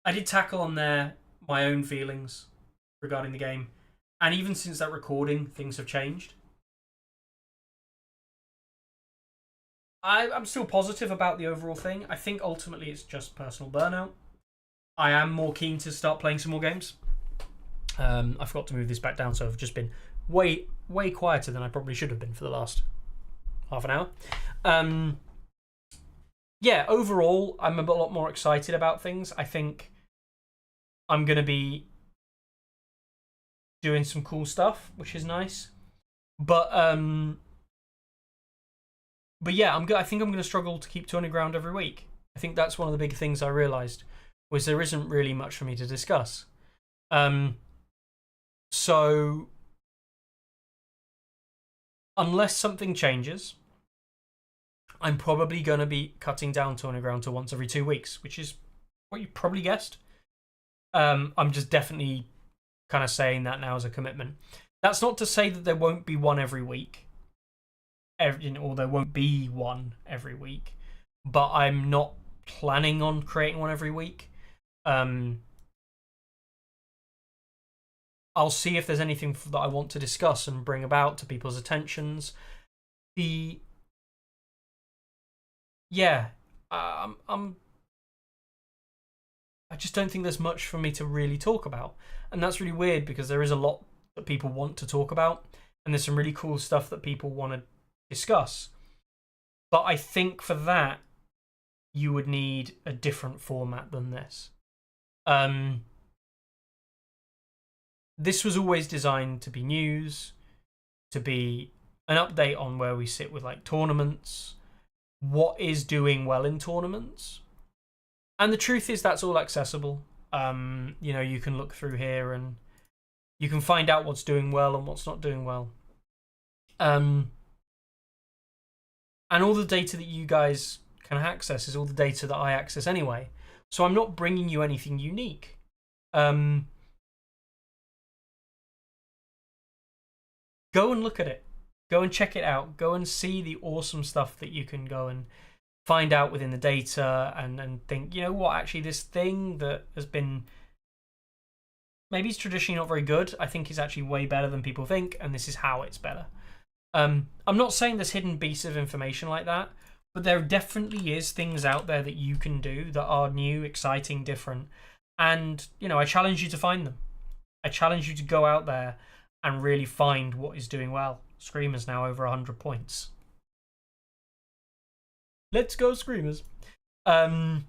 I did tackle on there my own feelings regarding the game. And even since that recording, things have changed. I'm still positive about the overall thing. I think ultimately it's just personal burnout. I am more keen to start playing some more games. I forgot to move this back down, so I've just been way quieter than I probably should have been for the last half an hour. Yeah, overall, I'm a lot more excited about things. I think I'm going to be doing some cool stuff, which is nice. But yeah, I think I'm going to struggle to keep Tourney ground every week. I think that's one of the big things I realised, was there isn't really much for me to discuss. So unless something changes, I'm probably going to be cutting down Tourney ground to once every 2 weeks, which is what you probably guessed. I'm just definitely kind of saying that now as a commitment. That's not to say that there won't be one every week. Or there won't be one every week, but I'm not planning on creating one every week. I'll see if there's anything that I want to discuss and bring about to people's attentions. I just don't think there's much for me to really talk about, and that's really weird because there is a lot that people want to talk about, and there's some really cool stuff that people want to discuss. But I think for that, you would need a different format than this. This was always designed to be news, to be an update on where we sit with like tournaments, what is doing well in tournaments. And the truth is that's all accessible. You can look through here and you can find out what's doing well and what's not doing well. And all the data that you guys can access is all the data that I access anyway. So I'm not bringing you anything unique. Go and look at it. Go and check it out. Go and see the awesome stuff that you can go and find out within the data and think, you know what, actually this thing that has been, maybe it's traditionally not very good, I think it's actually way better than people think, and this is how it's better. I'm not saying there's hidden pieces of information like that, but there definitely is things out there that you can do that are new, exciting, different. And, I challenge you to find them. I challenge you to go out there and really find what is doing well. Screamer's now over 100 points. Let's go, Screamers. So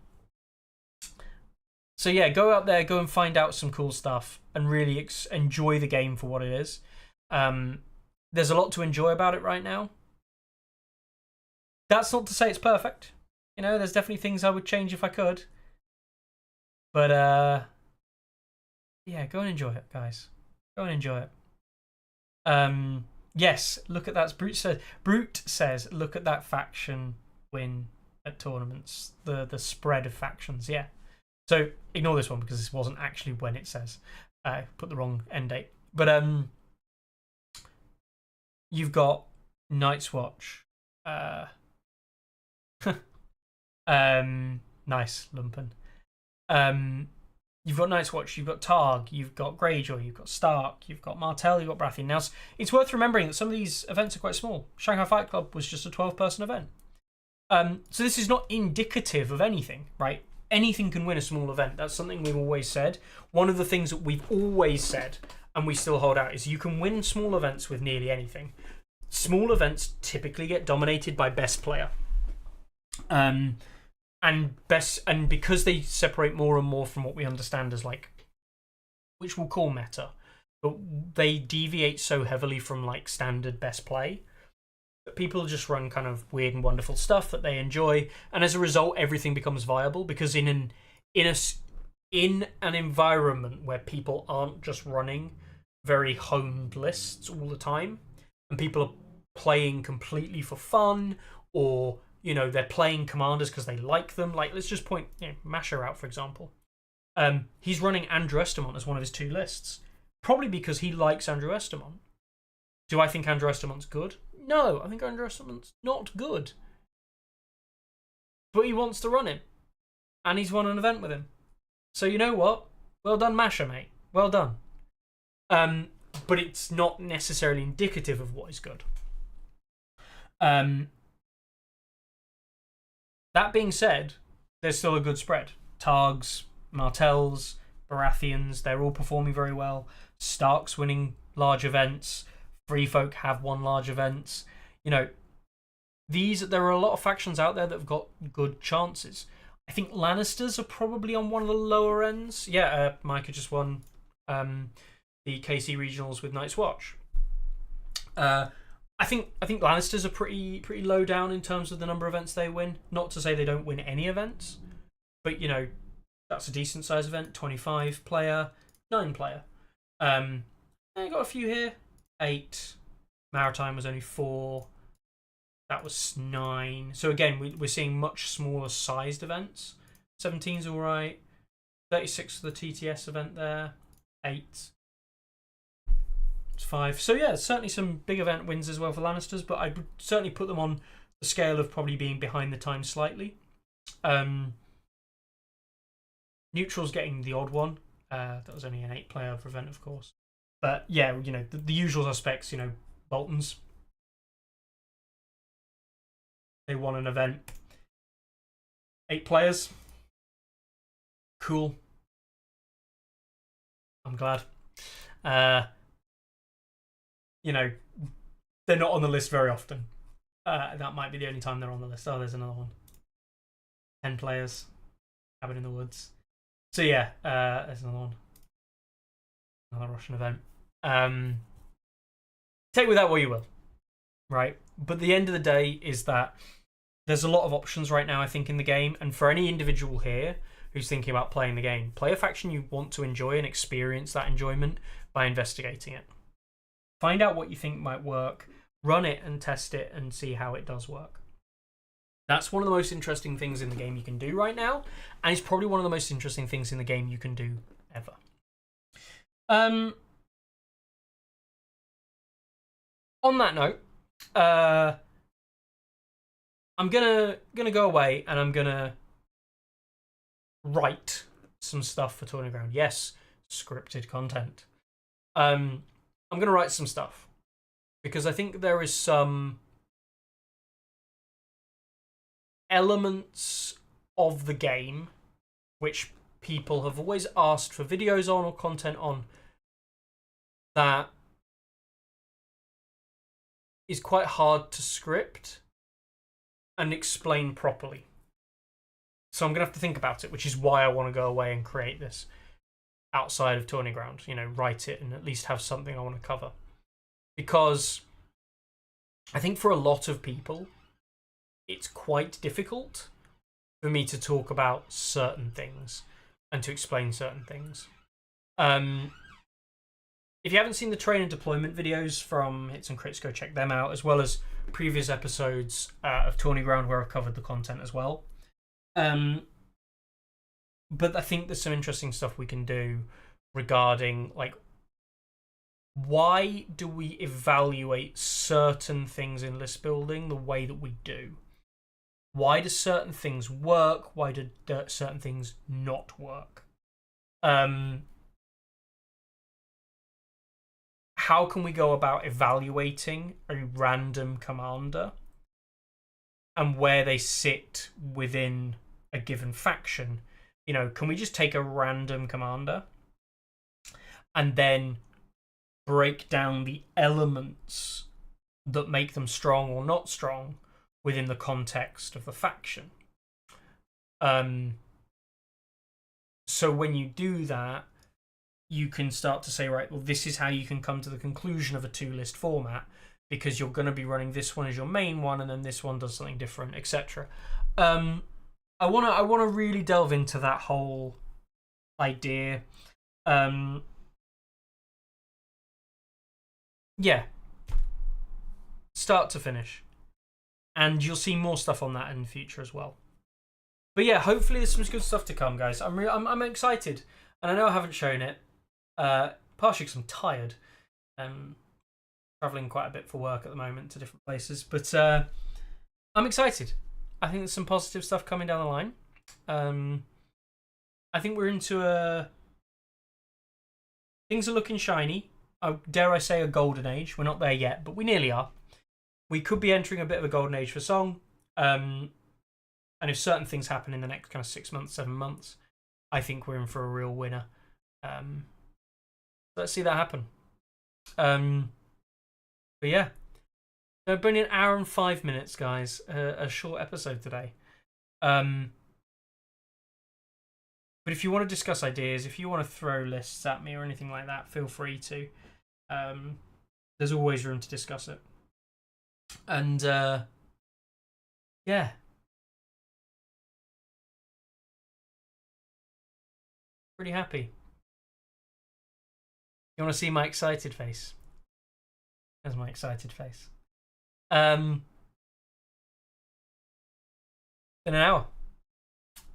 yeah, go out there, go and find out some cool stuff and really enjoy the game for what it is. There's a lot to enjoy about it right now. That's not to say it's perfect. There's definitely things I would change if I could. But, yeah, go and enjoy it, guys. Go and enjoy it. Yes, look at that. Brute says, look at that faction win at tournaments. The spread of factions, yeah. So ignore this one because this wasn't actually when it says. I put the wrong end date. But, you've got Night's Watch. Nice, Lumpen. You've got Night's Watch, you've got Targ, you've got Greyjoy, you've got Stark, you've got Martell, you've got Baratheon. Now, it's worth remembering that some of these events are quite small. Shanghai Fight Club was just a 12-person event. So this is not indicative of anything, right? Anything can win a small event. That's something we've always said. One of the things that we've always said, and we still hold out, is you can win small events with nearly anything. Small events typically get dominated by best player. And because they separate more and more from what we understand as like, which we'll call meta, but they deviate so heavily from like standard best play that people just run kind of weird and wonderful stuff that they enjoy, and as a result, everything becomes viable because in an environment where people aren't just running very honed lists all the time, and people are playing completely for fun, or they're playing commanders because they like them. Like, let's just point Masher out, for example. He's running Andrew Estamont as one of his 2 lists, probably because he likes Andrew Estamont. Do I think Andrew Estamont's good? No, I think Andrew Estamont's not good. But he wants to run him, and he's won an event with him. So you know what? Well done, Masher, mate. Well done. But it's not necessarily indicative of what is good. That being said, there's still a good spread. Targs, Martells, Baratheons, they're all performing very well. Stark's winning large events. Free Folk have won large events. There are a lot of factions out there that have got good chances. I think Lannisters are probably on one of the lower ends. Yeah, Micah just won the KC regionals with Night's Watch. I think Lannisters are pretty low down in terms of the number of events they win. Not to say they don't win any events, but that's a decent size event. 25 player, 9 player. I got a few here. 8. Maritime was only 4. That was 9. So again, we're seeing much smaller sized events. 17's all right. 36 for the TTS event there. 8. It's 5. So yeah, certainly some big event wins as well for Lannisters, but I would certainly put them on the scale of probably being behind the times slightly. Neutral's getting the odd one. That was only an 8-player event, of course. But yeah, the usual suspects, Boltons. They won an event. 8 players. Cool. I'm glad. They're not on the list very often. That might be the only time they're on the list. Oh, there's another one. 10 players. Cabin in the Woods. So yeah, there's another one. Another Russian event. Take with that what you will, right? But the end of the day is that there's a lot of options right now, I think, in the game. And for any individual here who's thinking about playing the game, play a faction you want to enjoy and experience that enjoyment by investigating it. Find out what you think might work, run it and test it and see how it does work. That's one of the most interesting things in the game you can do right now, and it's probably one of the most interesting things in the game you can do ever. On that note, I'm gonna go away and I'm gonna write some stuff for Tourney Ground. Yes, scripted content. I'm gonna write some stuff because I think there is some elements of the game which people have always asked for videos on or content on that is quite hard to script and explain properly. So I'm going to have to think about it, which is why I want to go away and create this outside of Tourney Ground. Write it and at least have something I want to cover. Because I think for a lot of people, it's quite difficult for me to talk about certain things and to explain certain things. If you haven't seen the train and deployment videos from Hits and Crits, go check them out, as well as previous episodes of Tourney Ground where I've covered the content as well. But I think there's some interesting stuff we can do regarding, like, why do we evaluate certain things in list building the way that we do? Why do certain things work? Why do certain things not work? How can we go about evaluating a random commander and where they sit within a given faction? You know, can we just take a random commander and then break down the elements that make them strong or not strong within the context of the faction? So when you do that, you can start to say, right, well, this is how you can come to the conclusion of a 2-list format, because you're going to be running this one as your main one, and then this one does something different, etc. I want to really delve into that whole idea. Yeah, start to finish, and you'll see more stuff on that in the future as well. But yeah, hopefully there's some good stuff to come, guys. I'm excited, and I know I haven't shown it. Partially because I'm tired. Traveling quite a bit for work at the moment to different places, but I'm excited. I think there's some positive stuff coming down the line. I think we're into things are looking shiny. Dare I say a golden age? We're not there yet, but we nearly are. We could be entering a bit of a golden age for Song. And if certain things happen in the next kind of 6 months, 7 months, I think we're in for a real winner. Let's see that happen. But yeah, so been an hour and 5 minutes, guys. A short episode today. But if you want to discuss ideas, if you want to throw lists at me or anything like that, feel free to. There's always room to discuss it. And yeah. Pretty happy. You want to see my excited face? There's my excited face. Been an hour.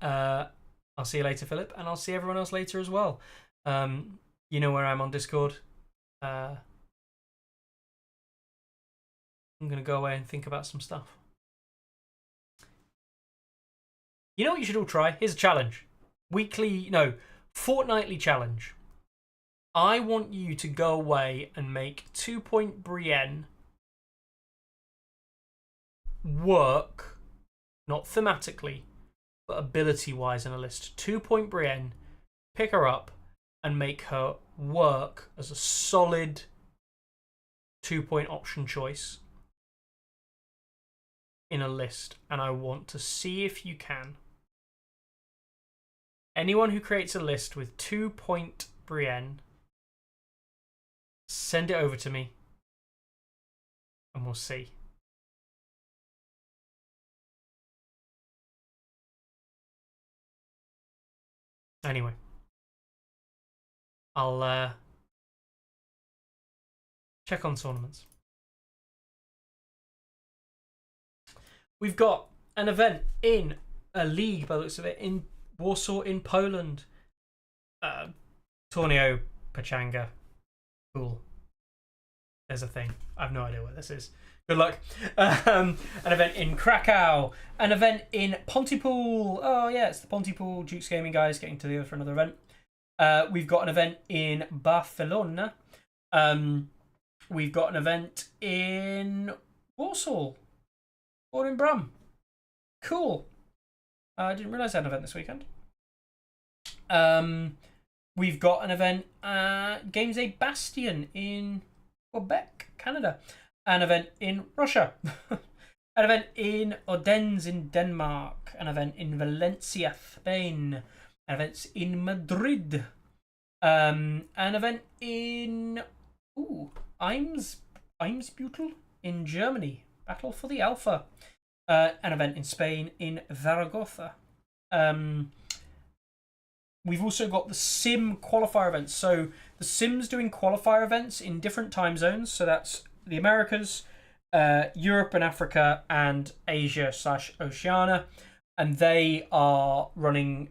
I'll see you later, Philip, and I'll see everyone else later as well. You know where I'm on Discord. I'm gonna go away and think about some stuff. You know what you should all try? Here's a challenge. Fortnightly challenge. I want you to go away and make 2-point Brienne work, not thematically, but ability-wise in a list. 2-point Brienne, pick her up, and make her work as a solid 2-point option choice in a list. And I want to see if you can. Anyone who creates a list with 2-point Brienne, send it over to me, and we'll see. Anyway, I'll check on tournaments. We've got an event in a league, by the looks of it, in Warsaw in Poland. Tourney Pachanga. Cool. There's a thing. I have no idea what this is. Good luck. An event in Krakow. An event in Pontypool. Oh, yeah, it's the Pontypool Dukes Gaming guys getting together for another event. We've got an event in Barcelona. We've got an event in Warsaw. Or in Brum. Cool. I didn't realise I had an event this weekend. We've got an event at Games A Bastion in Quebec, Canada. An event in Russia. An event in Odense in Denmark. An event in Valencia, Spain. An event in Madrid. An event in Eimsbüttel in Germany. Battle for the Alpha. An event in Spain in Zaragoza. We've also got the Sim qualifier events. So the Sim's doing qualifier events in different time zones. So that's the Americas, Europe and Africa, and Asia/Oceania. And they are running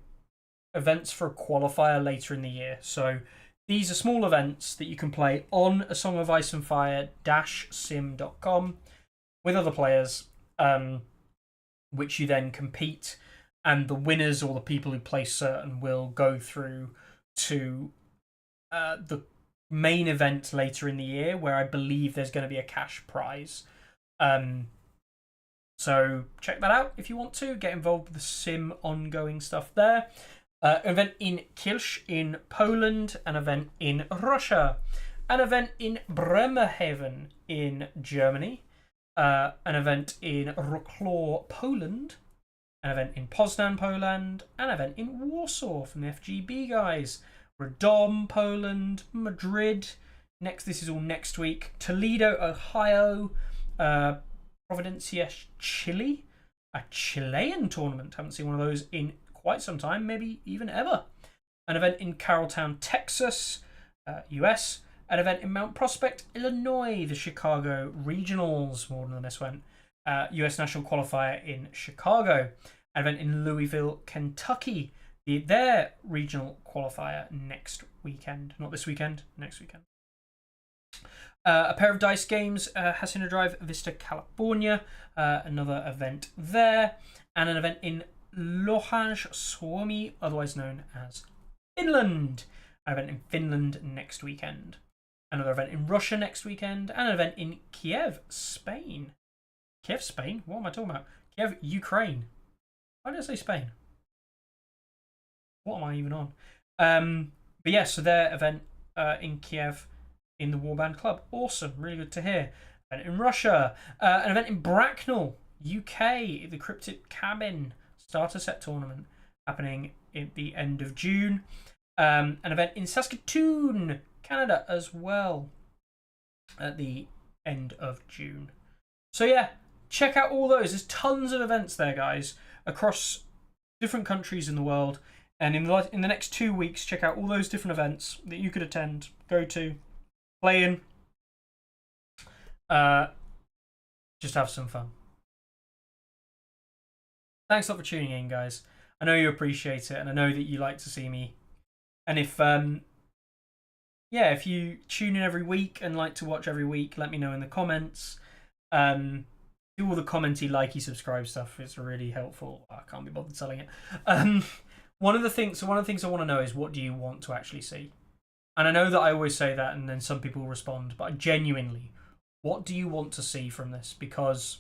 events for a qualifier later in the year. So these are small events that you can play on A Song of Ice and Fire -sim.com with other players. which you then compete, and the winners or the people who place certain will go through to the main event later in the year, where I believe there's going to be a cash prize. So check that out if you want to get involved with the sim ongoing stuff there. An event in Kielce in Poland, an event in Russia, an event in Bremerhaven in Germany, an event in Wrocław, Poland, an event in Poznan, Poland, an event in Warsaw from the FGB guys, Radom, Poland, Madrid. This is all next week. Toledo, Ohio, Providencia, Chile, a Chilean tournament. Haven't seen one of those in quite some time, maybe even ever. An event in Carrolltown, Texas, US. An event in Mount Prospect, Illinois, the Chicago Regionals, more than this one. US National Qualifier in Chicago. An event in Louisville, Kentucky, their regional qualifier next weekend. Not this weekend, next weekend. A pair of dice games, Hacienda Drive, Vista, California, another event there, and an event in Lohaj, Suomi, otherwise known as Finland. An event in Finland next weekend. Another event in Russia next weekend, and an event in Kiev, Spain. Kiev, Spain? What am I talking about? Kiev, Ukraine. Why did I say Spain? What am I even on? But yeah, so their event in Kiev in the Warband Club. Awesome, really good to hear. An event in Russia, an event in Bracknell, UK, the Cryptic Cabin starter set tournament happening at the end of June. An event in Saskatoon, Canada as well at the end of June. So yeah, check out all those. There's tons of events there, guys, across different countries in the world. And in the next 2 weeks, check out all those different events that you could attend, go to, play in. Just have some fun. Thanks a lot for tuning in, guys. I know you appreciate it, and I know that you like to see me. And if you tune in every week and like to watch every week, let me know in the comments. Do all the commenty, likey, subscribe stuff. It's really helpful. I can't be bothered selling it. One of the things I want to know is, what do you want to actually see? And I know that I always say that, and then some people respond, but genuinely, what do you want to see from this? Because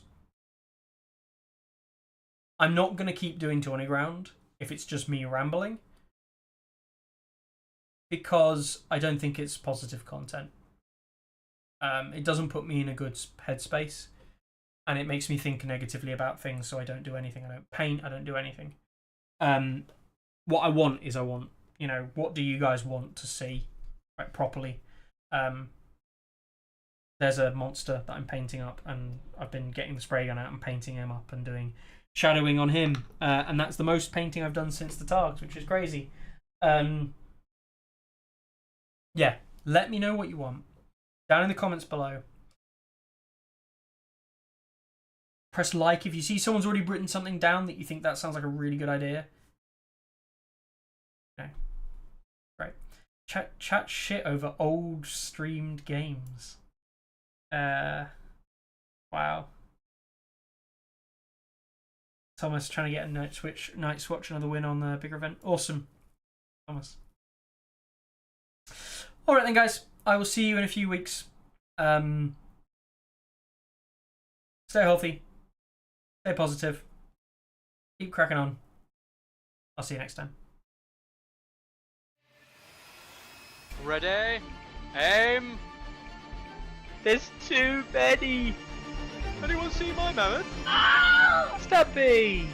I'm not going to keep doing Tourney Ground if it's just me rambling, because I don't think it's positive content. It doesn't put me in a good headspace, and it makes me think negatively about things, so I don't do anything. I don't paint, I don't do anything. What I want is, what do you guys want to see, right, properly? There's a monster that I'm painting up, and I've been getting the spray gun out and painting him up and doing shadowing on him, and that's the most painting I've done since the Targs, which is crazy. Yeah, let me know what you want down in the comments below. Press like if you see someone's already written something down that you think that sounds like a really good idea. Okay, great. Chat shit over old streamed games. Wow. Thomas trying to get a Night Swatch, another win on the bigger event. Awesome, Thomas. All right then, guys. I will see you in a few weeks. Stay healthy. Stay positive. Keep cracking on. I'll see you next time. Ready? Aim! There's too many! Anyone see my mammoth? Stubby!